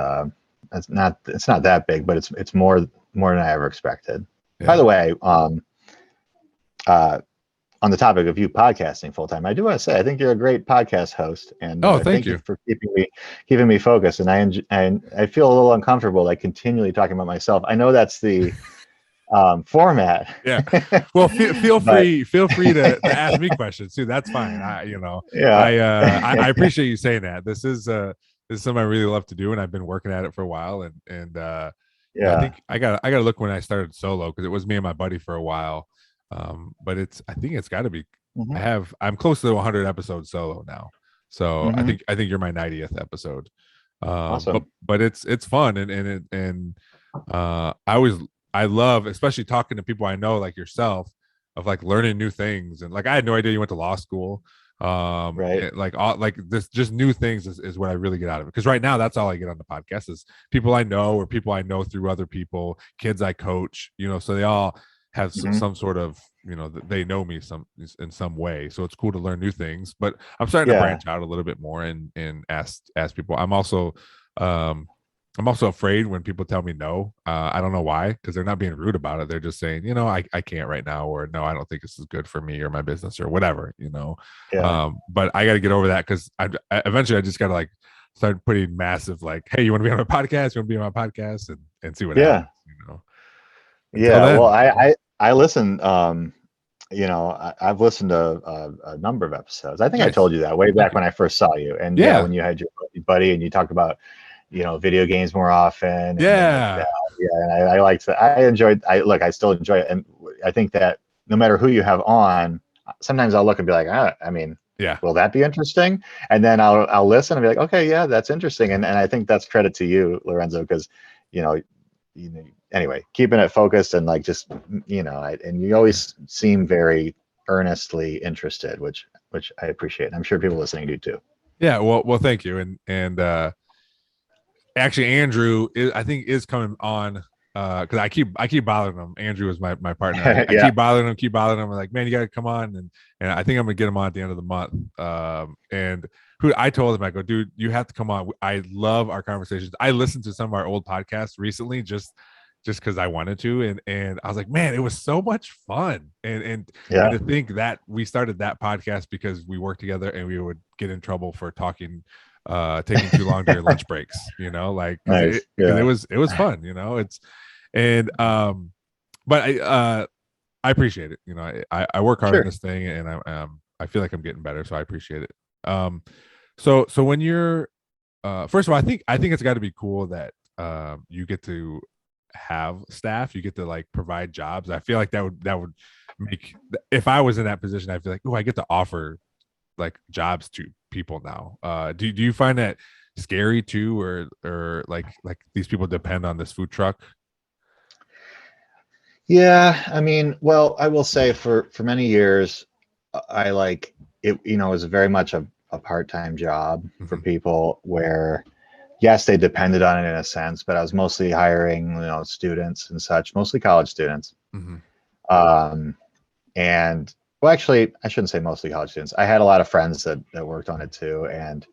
it's not that big, but it's more than I ever expected. By the way, on the topic of you podcasting full time, I do want to say I think you're a great podcast host, and thank you for keeping me focused. And I feel a little uncomfortable like continually talking about myself. I know that's the format. Yeah. Well, feel free to ask me questions too. That's fine. I appreciate you saying that. This is something I really love to do, and I've been working at it for a while. And I think I got to look when I started solo, because it was me and my buddy for a while. But I think it's got to be. I'm close to 100 episodes solo now, so I think you're my 90th episode. Awesome. But it's fun, and I love, especially talking to people I know like yourself, of like learning new things. And like, I had no idea you went to law school. Right. Like this, just new things is what I really get out of it. Because right now, that's all I get on the podcast is people I know, or people I know through other people, kids I coach, so they all have some sort of, they know me in some way. So it's cool to learn new things, but I'm starting to branch out a little bit more and ask people. I'm also afraid when people tell me no. I don't know why, because they're not being rude about it. They're just saying, I can't right now, or no, I don't think this is good for me or my business or whatever, but I got to get over that, because I eventually I just got to like start putting massive, like, hey, you want to be on my podcast? You want to be on my podcast, and see what happens, Well, I listen. I've listened to a number of episodes. I think I told you that way back when I first saw you, and when you had your buddy and you talked about video games more often. And and I liked that. I still enjoy it, and I think that no matter who you have on, sometimes I'll look and be like, will that be interesting? And then I'll listen and be like, okay, yeah, that's interesting. And I think that's credit to you, Lorenzo, because anyway, keeping it focused and like just and you always seem very earnestly interested, which I appreciate. I'm sure people listening do too. Yeah, well, thank you. And actually, Andrew I think is coming on, because I keep bothering him. Andrew is my partner. I keep bothering him. I'm like, man, you gotta come on, and I think I'm gonna get him on at the end of the month. And I told him, I go, dude, you have to come on. I love our conversations. I listened to some of our old podcasts recently, just because I wanted to, and I was like, man, it was so much fun. And to think that we started that podcast because we worked together and we would get in trouble for taking too long during lunch breaks, like nice. It was fun, but I appreciate it. I work hard on this thing, and I feel like I'm getting better, so I appreciate it. So when you're first of all, I think it's got to be cool that you get to have staff, you get to like provide jobs. I feel like that would make, if I was in that position, I feel like, I get to offer like jobs to people now. Do you find that scary too, or like these people depend on this food truck? Yeah, I mean, well, I will say for many years, I like it. It was very much a part-time job for people where, yes, they depended on it in a sense, but I was mostly hiring, students and such, mostly college students. And well, actually, I shouldn't say mostly college students. I had a lot of friends that worked on it too, and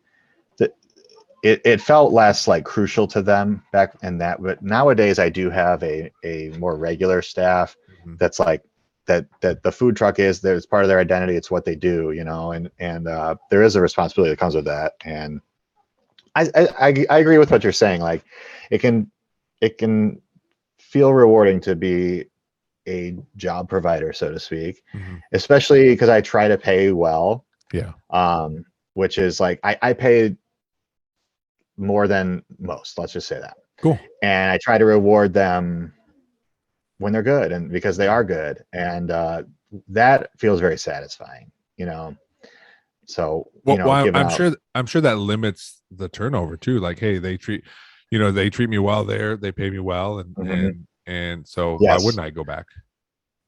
it felt less like crucial to them back in that. But nowadays, I do have a more regular staff that's like that the food truck is there's part of their identity. It's what they do, and there is a responsibility that comes with that. And I agree with what you're saying. Like, it can feel rewarding to be a job provider, so to speak, especially because I try to pay well. Which is like I pay more than most, let's just say that. Cool. And I try to reward them when they're good, and because they are good, and that feels very satisfying, So I'm sure that limits the turnover too. Like, hey, they treat me well there, they pay me well, and so why wouldn't I go back?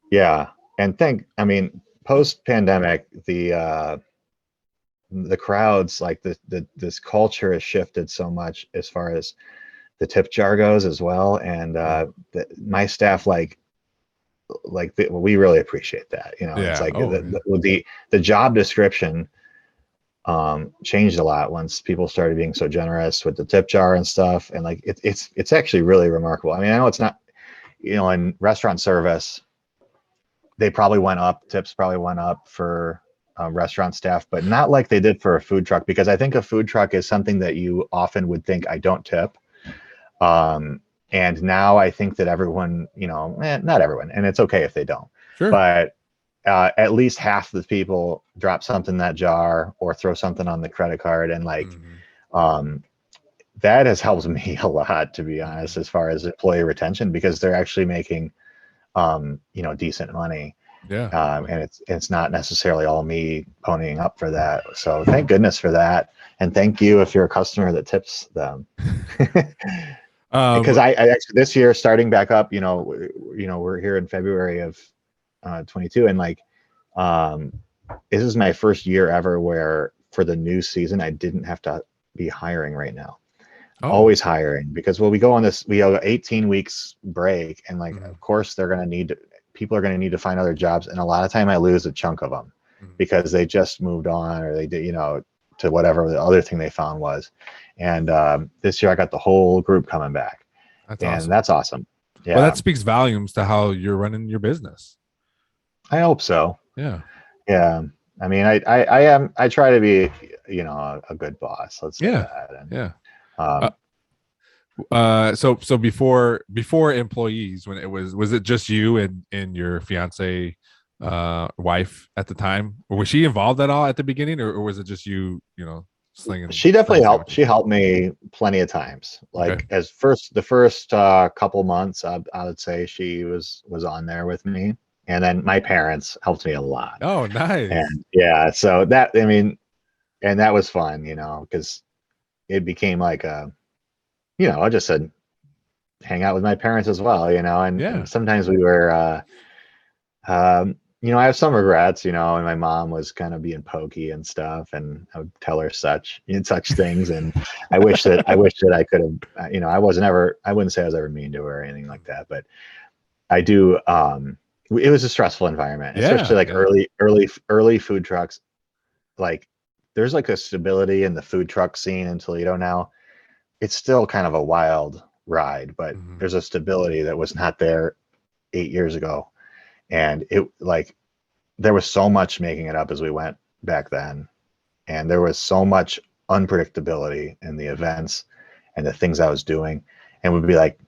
Yeah, and post pandemic, the crowds, like this culture has shifted so much as far as the tip jar goes as well. And my staff we really appreciate that. It's like the job description changed a lot once people started being so generous with the tip jar and stuff. And like it's actually really remarkable. I mean, I know it's not, in restaurant service, tips probably went up for restaurant staff, but not like they did for a food truck, because I think a food truck is something that you often would think, I don't tip. And now I think that everyone, not everyone, and it's okay if they don't, but at least half the people drop something in that jar or throw something on the credit card. And that has helped me a lot, to be honest, as far as employee retention, because they're actually making, decent money. Yeah. And it's not necessarily all me ponying up for that. So thank goodness for that. And thank you if you're a customer that tips them. Because I actually, this year, starting back up, we're here in February of 22, and this is my first year ever where for the new season I didn't have to be hiring right now. Always hiring, because we go on we have 18 weeks break, and of course people are going to need to find other jobs, and a lot of time I lose a chunk of them because they just moved on, or they did to whatever the other thing they found was. And this year I got the whole group coming back. That's awesome. Yeah. Well, that speaks volumes to how you're running your business. I hope so. Yeah. Yeah. I mean, I try to be, a good boss. Let's say that. And, so before employees, when was it just you and your fiance wife at the time, or was she involved at all at the beginning, or was it just you slinging? She definitely helped. She helped me plenty of times. The first couple months, I would say she was on there with me, and then my parents helped me a lot. Oh, nice. And yeah, so that, I mean, and that was fun, because it became like I just said, hang out with my parents as well, and sometimes we were I have some regrets, and my mom was kind of being pokey and stuff, and I would tell her such things. And I wish that I could have, I wouldn't say I was ever mean to her or anything like that, but I do. It was a stressful environment, especially early food trucks. Like there's a stability in the food truck scene in Toledo now. It's still kind of a wild ride, but there's a stability that was not there 8 years ago. And there was so much making it up as we went back then. And there was so much unpredictability in the events and the things I was doing. And we'd be like,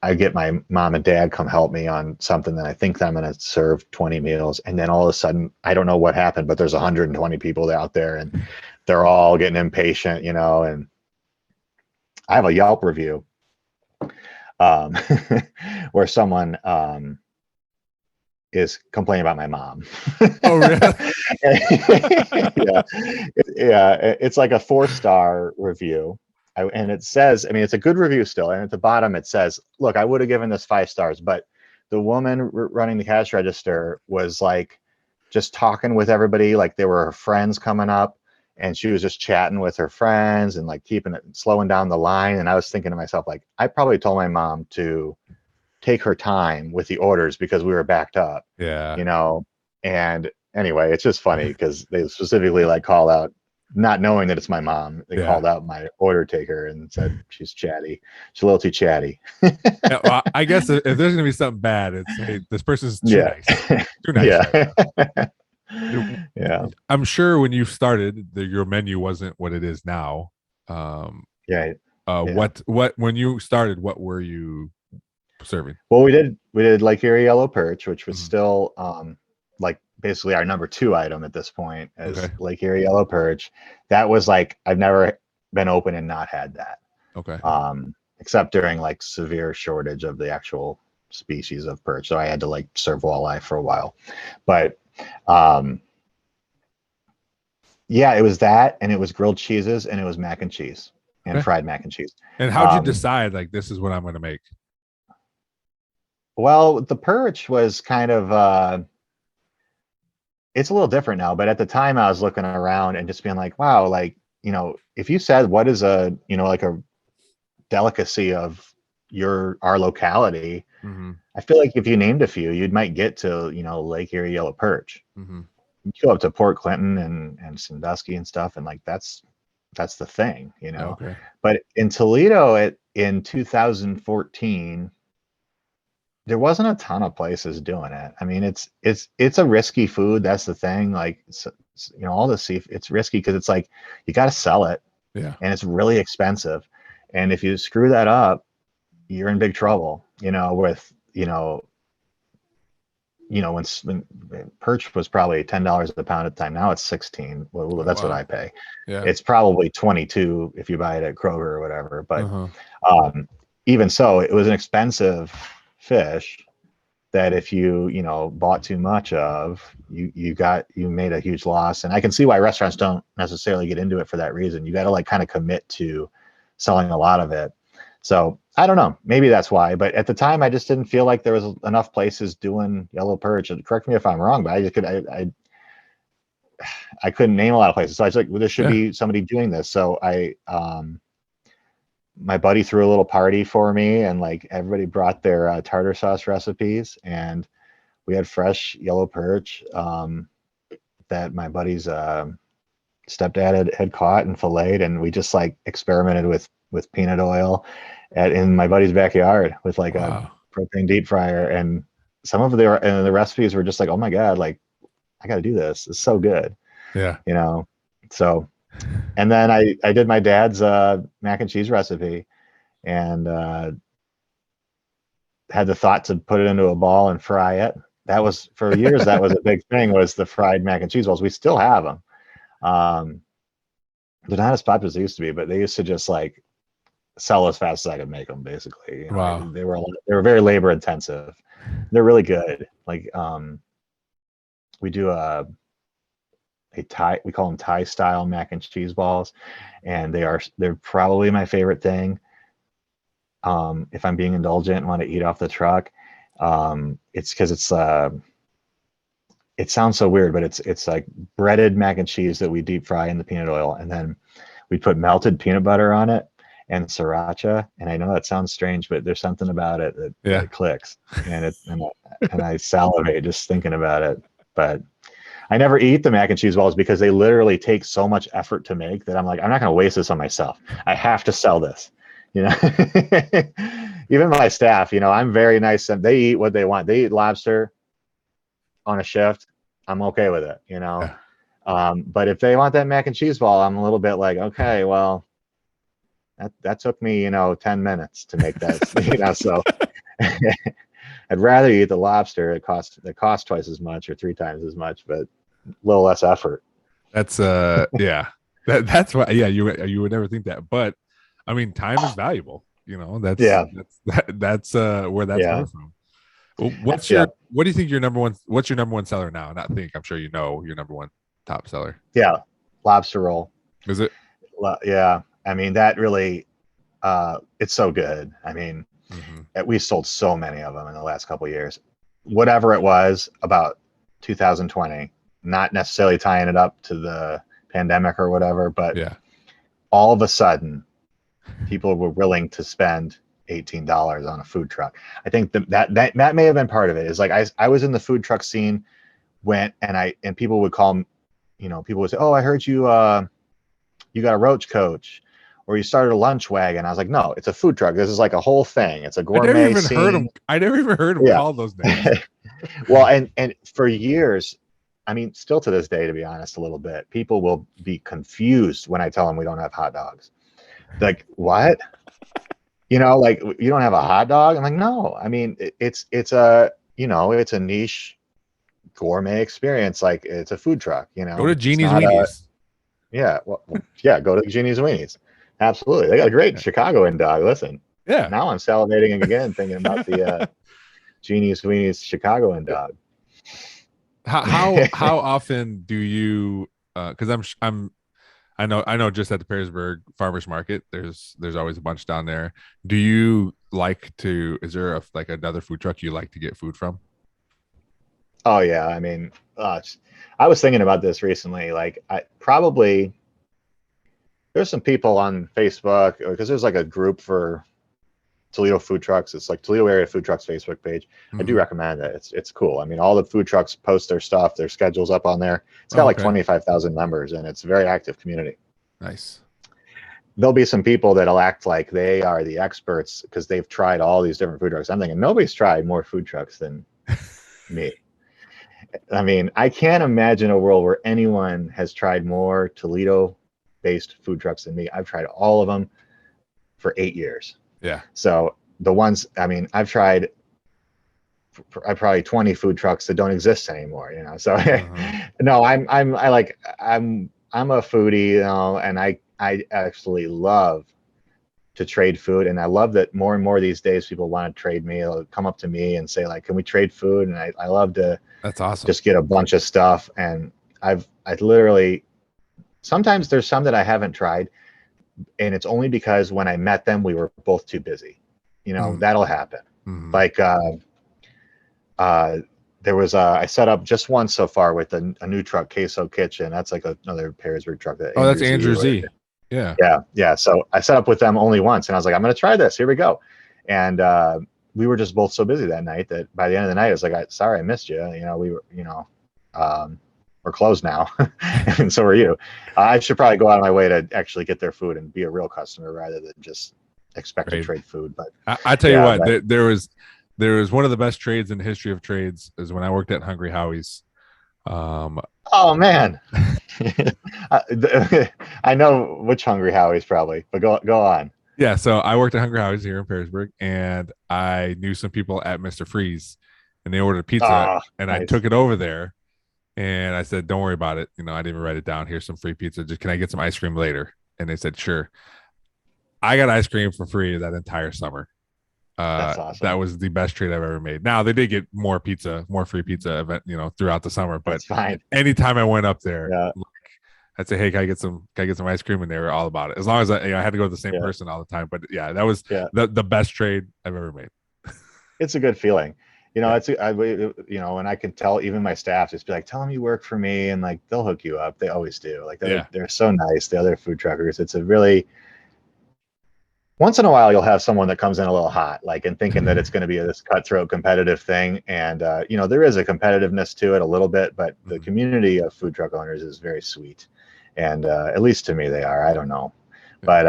I get my mom and dad come help me on something that I think that I'm going to serve 20 meals. And then all of a sudden, I don't know what happened, but there's 120 people out there and they're all getting impatient, and I have a Yelp review where someone is complaining about my mom. Oh, really? Yeah. It's like a 4-star review. And it says, I mean, it's a good review still. And at the bottom, it says, look, I would have given this 5 stars, but the woman running the cash register was just talking with everybody. Like they were her friends coming up, and she was just chatting with her friends and slowing down the line. And I was thinking to myself, I probably told my mom to take her time with the orders because we were backed up. Yeah. And anyway, it's just funny because they specifically call out, not knowing that it's my mom. They called out my order taker and said she's chatty. She's a little too chatty. Yeah, well, I guess if there's gonna be something bad, it's, hey, this person's too nice. Too nice. Yeah. Yeah. I'm sure when you started, your menu wasn't what it is now. What when you started, what were you serving? Well, we did Lake Erie yellow perch, which was still basically our number 2 item at this point, as Lake Erie yellow perch. That was I've never been open and not had that. Okay. Except during severe shortage of the actual species of perch, so I had to serve walleye for a while. But it was that, and it was grilled cheeses, and it was mac and cheese and fried mac and cheese. And how'd you decide this is what I'm going to make? Well, the perch was kind of it's a little different now, but at the time I was looking around and just being wow, if you said what is a a delicacy of our locality. Mm-hmm. I feel like if you named a few, you might get to, Lake Erie yellow perch. Mm-hmm. You go up to Port Clinton and Sandusky and stuff, and like that's the thing, Okay. But in Toledo in 2014, there wasn't a ton of places doing it. I mean, it's a risky food. That's the thing. Like, all the seafood, it's risky because it's like you got to sell it, Yeah. and it's really expensive. And if you screw that up, you're in big trouble. With when perch was probably $10 a pound at the time. Now it's 16. Well, that's wow. what I pay. Yeah. It's probably 22 if you buy it at Kroger or whatever. But even so, it was an expensive fish that if you bought too much of, you made a huge loss. And I can see why restaurants don't necessarily get into it for that reason. You got to like kind of commit to selling a lot of it. So I don't know, maybe that's why, but at the time I just didn't feel like there was enough places doing yellow perch. And correct me if I'm wrong, but I couldn't name a lot of places. So I was like, well, there should be somebody doing this. So my buddy threw a little party for me, and like everybody brought their tartar sauce recipes, and we had fresh yellow perch that my buddy's stepdad had caught and filleted, and we just like experimented with peanut oil in my buddy's backyard with like a propane deep fryer, and some of the recipes were just like, oh my god, like I got to do this. It's so good. Yeah. So. And then I did my dad's mac and cheese recipe, and had the thought to put it into a ball and fry it. That was for years. That was a big thing, was the fried mac and cheese balls. We still have them. They're not as popular as they used to be, but they used to just like sell as fast as I could make them. Basically, wow. They were very labor intensive. They're really good. Like we do we call them Thai style mac and cheese balls, and they're probably my favorite thing. If I'm being indulgent and want to eat off the truck, it's because it sounds so weird, but it's like breaded mac and cheese that we deep fry in the peanut oil, and then we put melted peanut butter on it and sriracha. And I know that sounds strange, but there's something about it that clicks, and I salivate just thinking about it. But I never eat the mac and cheese balls because they literally take so much effort to make that I'm like, I'm not going to waste this on myself. I have to sell this, Even my staff, I'm very nice, and they eat what they want. They eat lobster on a shift. I'm okay with it, but if they want that mac and cheese ball, I'm a little bit like, okay, well, that took me, 10 minutes to make that, so I'd rather eat the lobster. It costs twice as much or 3 times as much, but a little less effort. That's yeah. That's why you would never think that. But I mean, time is valuable. That's where that's coming from. Well, what do you think what's your number one seller now? Not think, I'm sure your number one top seller. Yeah, lobster roll. Is it? Yeah. I mean, that really it's so good. I mean, we sold so many of them in the last couple of years. Whatever it was about 2020, not necessarily tying it up to the pandemic or whatever, but all of a sudden people were willing to spend $18 on a food truck. I think that may have been part of it. Is like I was in the food truck scene and people would call, people would say, oh, I heard you you got a roach coach, or you started a lunch wagon. I was like, no, it's a food truck. This is like a whole thing. It's a gourmet scene. I never even heard him call those names. Well, and for years, I mean, still to this day, to be honest, a little bit, people will be confused when I tell them we don't have hot dogs. Like, what? Like, you don't have a hot dog? I'm like, no. I mean, it's a niche gourmet experience. Like, it's a food truck. Go to Jeannie's Weenies. Go to Jeannie's Weenies. Absolutely, they got a great Chicagoan dog. Listen, now I'm salivating again thinking about the Jeannie's Weenies Chicagoan dog. How often do you? Because I know just at the Perrysburg Farmers Market, there's always a bunch down there. Do you like to? Is there another food truck you like to get food from? Oh yeah, I mean, I was thinking about this recently. Like, I probably there's some people on Facebook, because there's like a group for Toledo food trucks. It's like Toledo area food trucks Facebook page. I do recommend it. It's cool. I mean, all the food trucks post their stuff, their schedules up on there. It's got like 25,000 members, and it's a very active community. Nice. There'll be some people that'll act like they are the experts because they've tried all these different food trucks. I'm thinking nobody's tried more food trucks than me. I mean, I can't imagine a world where anyone has tried more Toledo-based food trucks than me. I've tried all of them for 8 years. Yeah. So the ones, I mean, I've tried probably 20 food trucks that don't exist anymore, you know. So no, I'm a foodie, you know, and I absolutely love to trade food, and I love that more and more these days people want to trade me. They'll come up to me and say like, can we trade food? And I love to That's awesome. just get a bunch of stuff. And I literally, sometimes there's some that I haven't tried, and it's only because when I met them we were both too busy, you know. That'll happen. Like there was I set up just once so far with a new truck, Queso Kitchen. That's like another Perrysburg truck. That's Andrew Z. Yeah. So I set up with them only once, and I was like, I'm going to try this. Here we go. And we were just both so busy that night that by the end of the night, I was like, sorry, I missed you. You know, we were, you know, we're closed now. And so are you. I should probably go out of my way to actually get their food and be a real customer rather than just expect to trade food. But I tell you what, there was one of the best trades in the history of trades is when I worked at Hungry Howie's. Oh man. I know which Hungry Howie's probably, but go on. Yeah, so I worked at Hungry Howie's here in Perrysburg, and I knew some people at Mr. Freeze, and they ordered pizza, and nice. I took it over there, and I said, "Don't worry about it. You know, I didn't even write it down. Here's some free pizza. Just can I get some ice cream later?" And they said, "Sure." I got ice cream for free that entire summer. That's awesome. That was the best trade I've ever made. Now they did get more free pizza event, you know, throughout the summer. But anytime I went up there, I'd say, "Hey, can I get some ice cream?" And they were all about it. As long as I had to go to the same person all the time. But yeah, that was the best trade I've ever made. It's a good feeling, you know. You know, and I can tell even my staff just be like, "Tell them you work for me," and like they'll hook you up. They always do. Like they're so nice. The other food truckers. It's a really, once in a while you'll have someone that comes in a little hot, like, and thinking that it's going to be this cutthroat competitive thing. And you know, there is a competitiveness to it a little bit, but the community of food truck owners is very sweet. And at least to me, they are. I don't know, but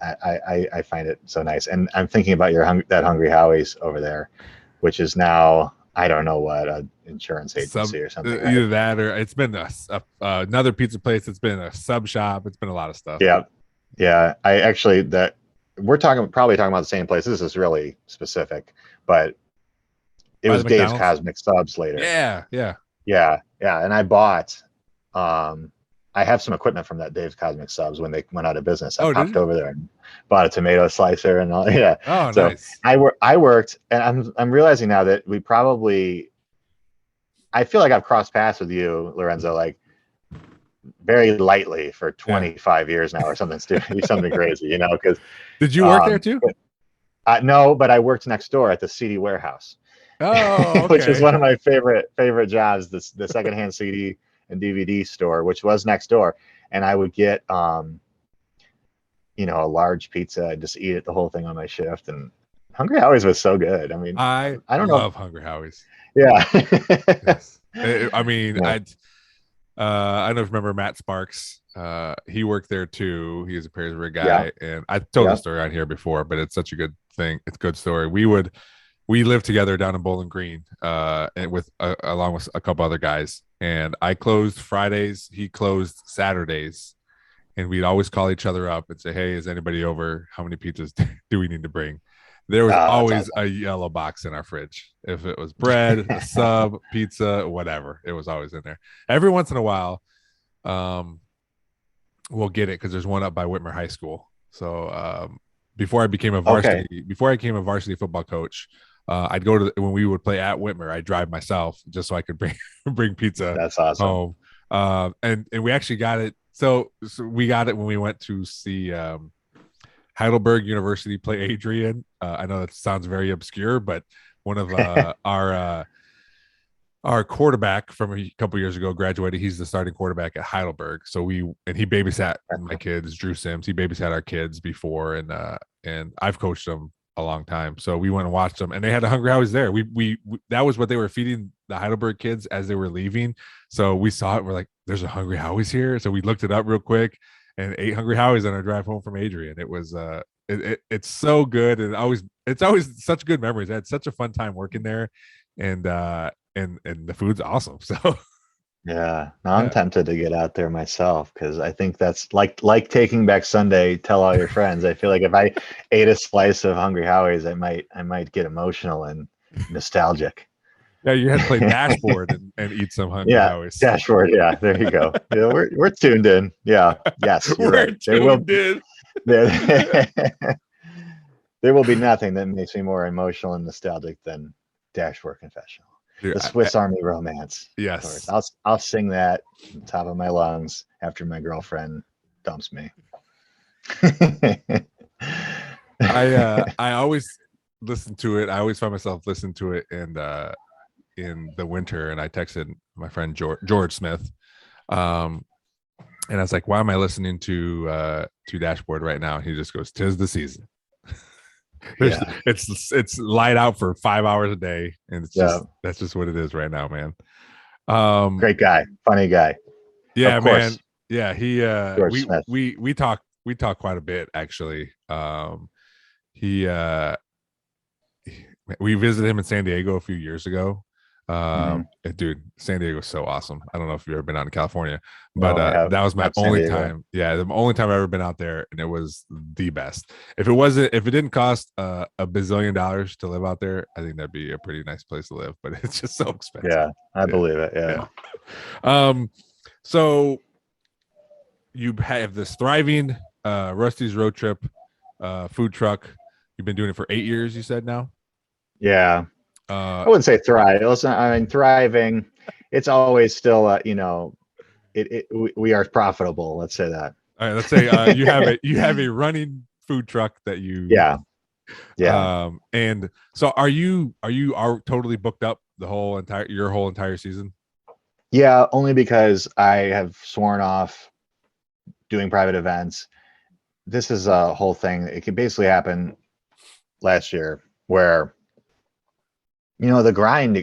I find it so nice. And I'm thinking about that Hungry Howie's over there, which is now, I don't know what, an insurance agency or something. Either that, or it's been another pizza place. It's been a sub shop. It's been a lot of stuff. Yeah. I actually, we're probably talking about the same place. This is really specific, but it was Dave's Cosmic Subs later. Yeah. And I bought. I have some equipment from that Dave's Cosmic Subs when they went out of business. I popped over there and bought a tomato slicer and all. Yeah. Oh, so nice. I worked, and I'm realizing now that I feel like I've crossed paths with you, Lorenzo, like very lightly for 25 years now or something stupid, something crazy, you know, because. Did you work there too? No, but I worked next door at the CD warehouse. Oh, okay. Which was one of my favorite jobs, the secondhand CD and DVD store, which was next door. And I would get, you know, a large pizza and just eat it, the whole thing on my shift. And Hungry Howie's was so good. I mean, I don't know. Love Hungry Howie's. Yeah. Yes. I mean, I don't know if you remember Matt Sparks. He worked there too. He was a Perrysburg guy. And I told the story on here before, but it's such a good thing. It's a good story. We lived together down in Bowling Green, and along with a couple other guys. And I closed Fridays, he closed Saturdays, and we'd always call each other up and say, "Hey, is anybody over? How many pizzas do we need to bring?" There was always a yellow box in our fridge. If it was bread, a sub, pizza, whatever, it was always in there. Every once in a while, we'll get it because there's one up by Whitmer High School. So before I became a varsity football coach, I'd go when we would play at Whitmer, I'd drive myself just so I could bring pizza. That's awesome. Home. And we actually got it. So we got it when we went to see Heidelberg University play Adrian. I know that sounds very obscure, but one of our our quarterback from a couple years ago graduated. He's the starting quarterback at Heidelberg. So he babysat my kids, Drew Sims. He babysat our kids before, and I've coached them a long time. So we went and watched them, and they had the Hungry Howies there. We that was what they were feeding the Heidelberg kids as they were leaving. So we saw it. We're like, "There's a Hungry Howies here." So we looked it up real quick and ate Hungry Howies on our drive home from Adrian. It was it's so good, and it's always such good memories. I had such a fun time working there, and the food's awesome. So Yeah, now I'm tempted to get out there myself because I think that's like Taking Back Sunday. Tell all your friends. I feel like if I ate a slice of Hungry Howie's, I might get emotional and nostalgic. Yeah, you had to play Dashboard and eat some Hungry Howies. Dashboard. Yeah, there you go. Yeah, we're tuned in. Yeah, yes, you're right. Tuned in. There will be nothing that makes me more emotional and nostalgic than Dashboard Confessional. Dude, the Swiss Army Romance. Yes, I'll sing that on the top of my lungs after my girlfriend dumps me. I always listen to it. I always find myself listening to it in the winter, and I texted my friend George Smith, and I was like, "Why am I listening to Dashboard right now?" And he just goes, "'Tis the season." It's light out for 5 hours a day, and it's that's just what it is right now, man. Great guy, funny guy. Yeah, man. Yeah, he we talk quite a bit actually. We visited him in San Diego a few years ago. Dude, San Diego is so awesome. I don't know if you've ever been out in California, but that was my only time. Yeah, the only time I've ever been out there, and it was the best. If it didn't cost $1 bazillion to live out there, I think that'd be a pretty nice place to live. But it's just so expensive. Yeah, I believe it. Yeah. So you have this thriving Rusty's Road Trip food truck. You've been doing it for 8 years, you said now? Yeah. I wouldn't say thrive. Listen, I mean, thriving. It's always still, we are profitable. Let's say that. All right. Let's say you have a running food truck that you. Yeah. And so are you totally booked up your whole entire season? Yeah, only because I have sworn off doing private events. This is a whole thing. It could basically happen last year where. The grind.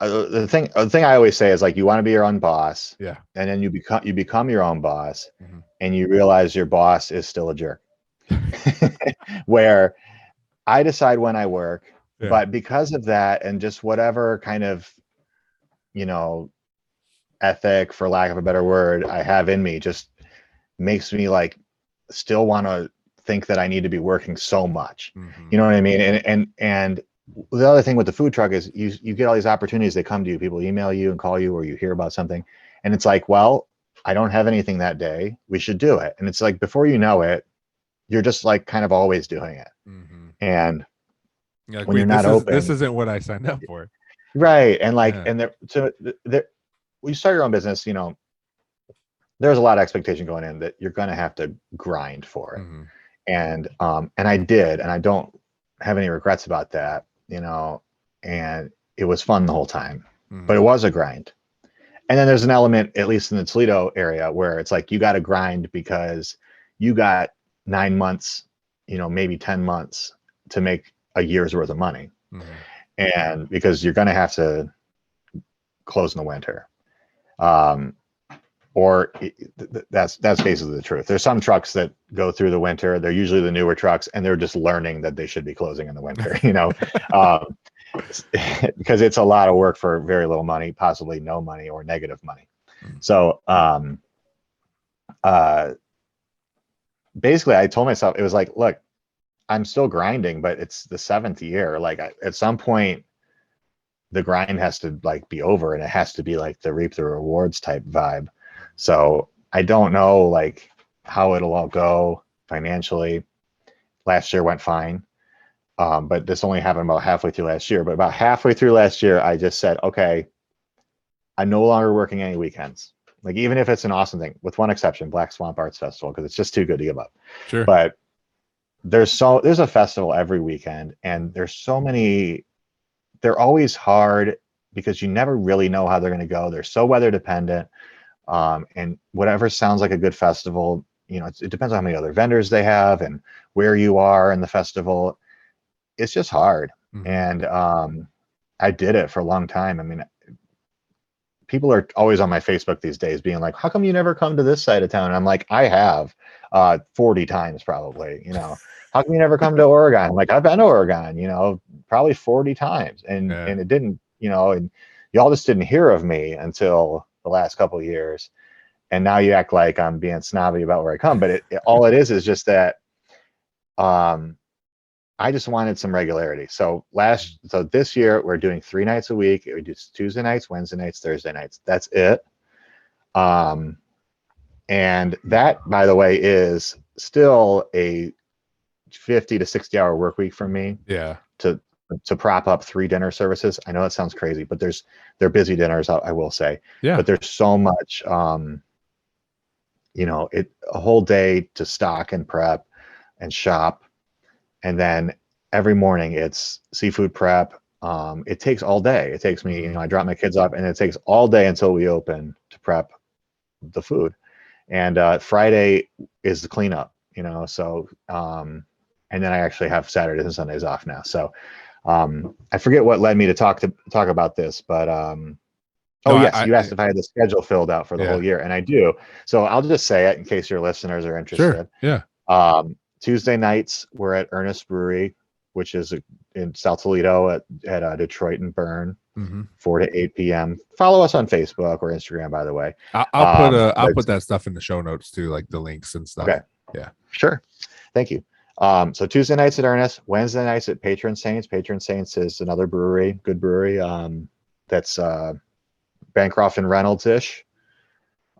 The thing I always say is like you want to be your own boss, yeah, and then you become your own boss, and you realize your boss is still a jerk. Where I decide when I work, but because of that and just whatever kind of ethic, for lack of a better word, I have in me, just makes me like still want to think that I need to be working so much. You know what I mean? And the other thing with the food truck is you get all these opportunities. They come to you, people email you and call you, or you hear about something, and it's like, well, I don't have anything that day. We should do it. And it's like, before you know it, you're just like kind of always doing it. And like, when you're not open, this isn't what I signed up for. Right. And like, when you start your own business, there's a lot of expectation going in that you're going to have to grind for it. And I did, and I don't have any regrets about that, and it was fun the whole time, but it was a grind. And then there's an element, at least in the Toledo area, where it's like, you got to grind because you got 9 months, maybe 10 months to make a year's worth of money. And because you're going to have to close in the winter. Or that's basically the truth. There's some trucks that go through the winter. They're usually the newer trucks, and they're just learning that they should be closing in the winter, because it's a lot of work for very little money, possibly no money or negative money. So basically, I told myself, it was like, look, I'm still grinding, but it's the 7th year. Like at some point, the grind has to like be over, and it has to be like the reap the rewards type vibe. So I don't know like how it'll all go financially. Last year went fine. But this only happened about halfway through last year. But about halfway through last year, I just said, okay, I'm no longer working any weekends. Like, even if it's an awesome thing, with one exception, Black Swamp Arts Festival, because it's just too good to give up. Sure. But there's a festival every weekend, and there's so many they're always hard because you never really know how they're going to go. They're so weather dependent. And whatever sounds like a good festival, it depends on how many other vendors they have and where you are in the festival. It's just hard. Mhm. And I did it for a long time. I mean, people are always on my Facebook these days being like, how come you never come to this side of town? And I'm like, I have 40 times probably, how come you never come to Oregon? I'm like, I've been to Oregon, probably 40 times. And it didn't, and y'all just didn't hear of me until the last couple of years. And now you act like I'm being snobby about where I come. But all it is just that I just wanted some regularity. So this year we're doing 3 nights a week. We do Tuesday nights, Wednesday nights, Thursday nights. That's it. And that, by the way, is still a 50 to 60 hour work week for me. Yeah. To prop up 3 dinner services. I know that sounds crazy, but they're busy dinners, I will say. Yeah. But there's so much, a whole day to stock and prep and shop. And then every morning it's seafood prep. It takes all day. It takes me, I drop my kids off and it takes all day until we open to prep the food. And Friday is the cleanup, so, and then I actually have Saturdays and Sundays off now. So I forget what led me to talk about this, but you asked if I had the schedule filled out for the whole year, and I do. So I'll just say it in case your listeners are interested. Sure. Yeah. Tuesday nights we're at Ernest Brewery, which is in South Toledo at Detroit and Burn, 4 to 8 p.m. Follow us on Facebook or Instagram, by the way. I'll put that stuff in the show notes too, like the links and stuff. Okay. Yeah. Sure. Thank you. So Tuesday nights at Ernest, Wednesday nights at Patron Saints. Patron Saints is another brewery, good brewery. That's Bancroft and Reynolds-ish.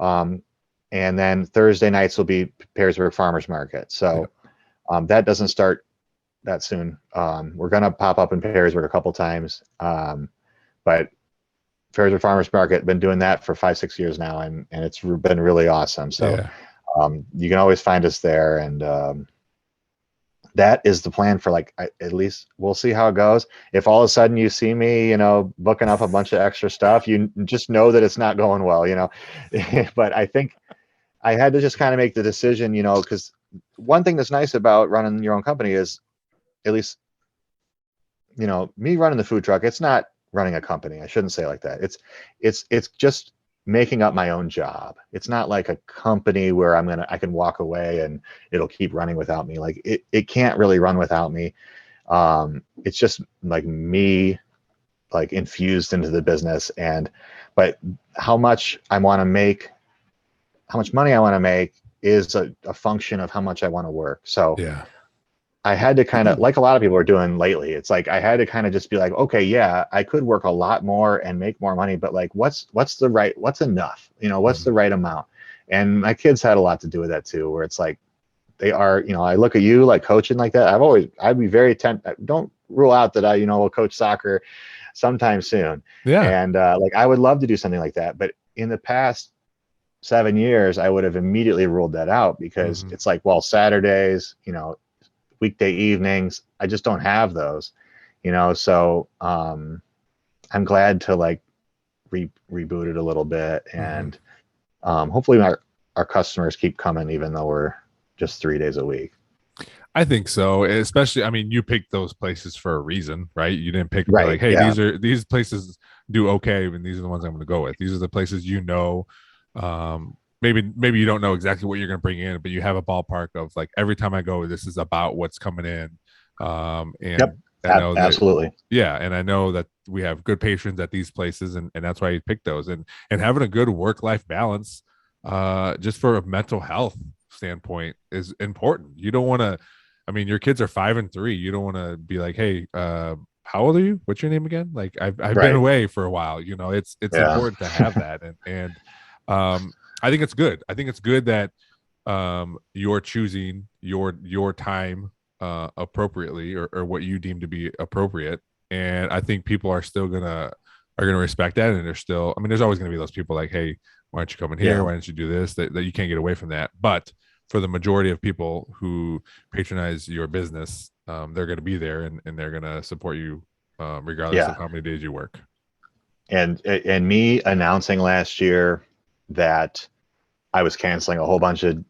And then Thursday nights will be Perrysburg Farmers Market. So that doesn't start that soon. We're going to pop up in Perrysburg a couple times. But Perrysburg Farmers Market, been doing that for 5-6 years now, and it's been really awesome. So you can always find us there. And that is the plan for at least we'll see how it goes. If all of a sudden you see me, booking up a bunch of extra stuff, you just know that it's not going well, But I think I had to just kind of make the decision, because one thing that's nice about running your own company is, at least, me running the food truck, it's not running a company. I shouldn't say it like that. It's just making up my own job. It's not like a company where I can walk away and it'll keep running without me. Like it can't really run without me. It's just like me, like infused into the business. But how much I want to make, how much money I want to make is a function of how much I want to work. So I had to kind of, like a lot of people are doing lately, it's like I had to kind of just be like, okay, yeah, I could work a lot more and make more money, but like what's enough? What's the right amount? And my kids had a lot to do with that too, where it's like they are, I look at you like coaching like that. I'd be very don't rule out that I will coach soccer sometime soon. Yeah. And like I would love to do something like that, but in the past 7 years I would have immediately ruled that out, because it's like, well, Saturdays, weekday evenings, I just don't have those, so I'm glad to like reboot it a little bit, and hopefully our customers keep coming even though we're just 3 days a week. I think so. Especially, I mean, you picked those places for a reason, right? You didn't pick like, hey, these places do okay, and these are the ones I'm going to go with. These are the places, maybe you don't know exactly what you're going to bring in, but you have a ballpark of like, every time I go, this is about what's coming in. And I know absolutely. And I know that we have good patrons at these places, and that's why you pick those, and having a good work-life balance, just for a mental health standpoint, is important. You don't want to, I mean, your kids are 5 and 3. You don't want to be like, hey, how old are you? What's your name again? Like I've been away for a while, it's important to have that. And I think it's good. I think it's good that you're choosing your time appropriately, or what you deem to be appropriate. And I think people are gonna respect that. And there's always gonna be those people like, hey, why aren't you coming here? Why don't you do this? That you can't get away from that. But for the majority of people who patronize your business, they're going to be there, and they're going to support you regardless Yeah. of how many days you work. And me announcing last year that I was canceling a whole bunch of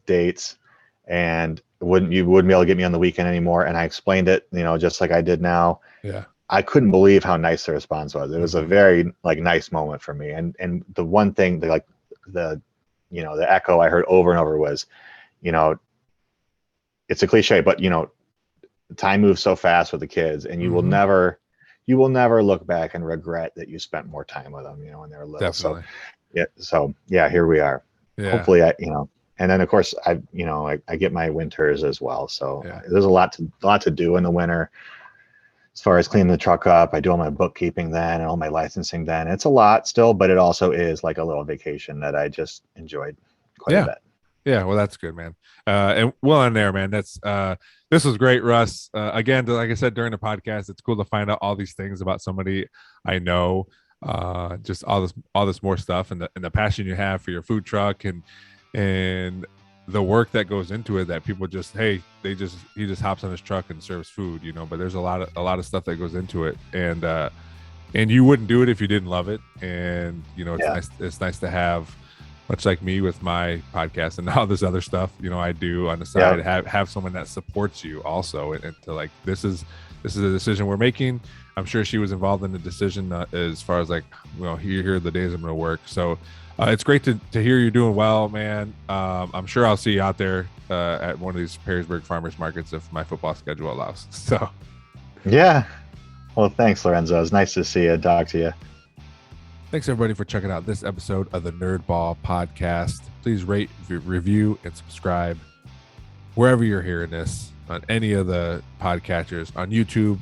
dates and you wouldn't be able to get me on the weekend anymore. And I explained it, just like I did now. Yeah. I couldn't believe how nice the response was. It was a very nice moment for me. And the one thing the echo I heard over and over was, it's a cliche, but time moves so fast with the kids, and you will never look back and regret that you spent more time with them, when they were little. Definitely. So here we are. Yeah. Hopefully and then of course I get my winters as well. So there's a lot to do in the winter. As far as cleaning the truck up, I do all my bookkeeping then and all my licensing then. It's a lot still, but it also is like a little vacation that I just enjoyed quite a bit. Yeah, well, that's good, man. And well on there, man. That's this was great, Russ. Again, like I said during the podcast, it's cool to find out all these things about somebody I know. Just all this more stuff, and the passion you have for your food truck and the work that goes into it, that people just, he just hops on his truck and serves food, but there's a lot of stuff that goes into it, and you wouldn't do it if you didn't love it. And it's nice to have, much like me with my podcast and all this other stuff I do on the side, have someone that supports you also, and to this is a decision we're making. I'm sure she was involved in the decision as far as here are the days I'm going to work. So it's great to hear you're doing well, man. I'm sure I'll see you out there at one of these Perrysburg farmers markets if my football schedule allows. So, yeah. Well, thanks, Lorenzo. It's nice to see you. Talk to you. Thanks, everybody, for checking out this episode of the Nerdball Podcast. Please rate, review, and subscribe wherever you're hearing this, on any of the podcatchers, on YouTube.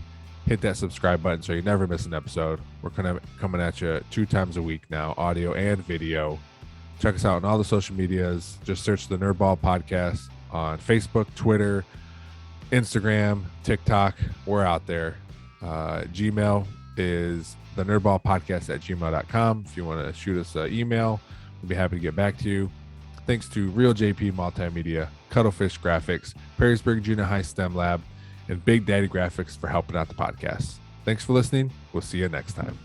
Hit that subscribe button so you never miss an episode. We're coming at you 2 times a week now, audio and video. Check us out on all the social medias. Just search the Nerdball Podcast on Facebook, Twitter, Instagram, TikTok. We're out there. Gmail is the nerdballpodcast@gmail.com. If you want to shoot us an email, we'll be happy to get back to you. Thanks to Real JP Multimedia, Cuttlefish Graphics, Perrysburg Junior High STEM Lab, and Big Daddy Graphics for helping out the podcast. Thanks for listening. We'll see you next time.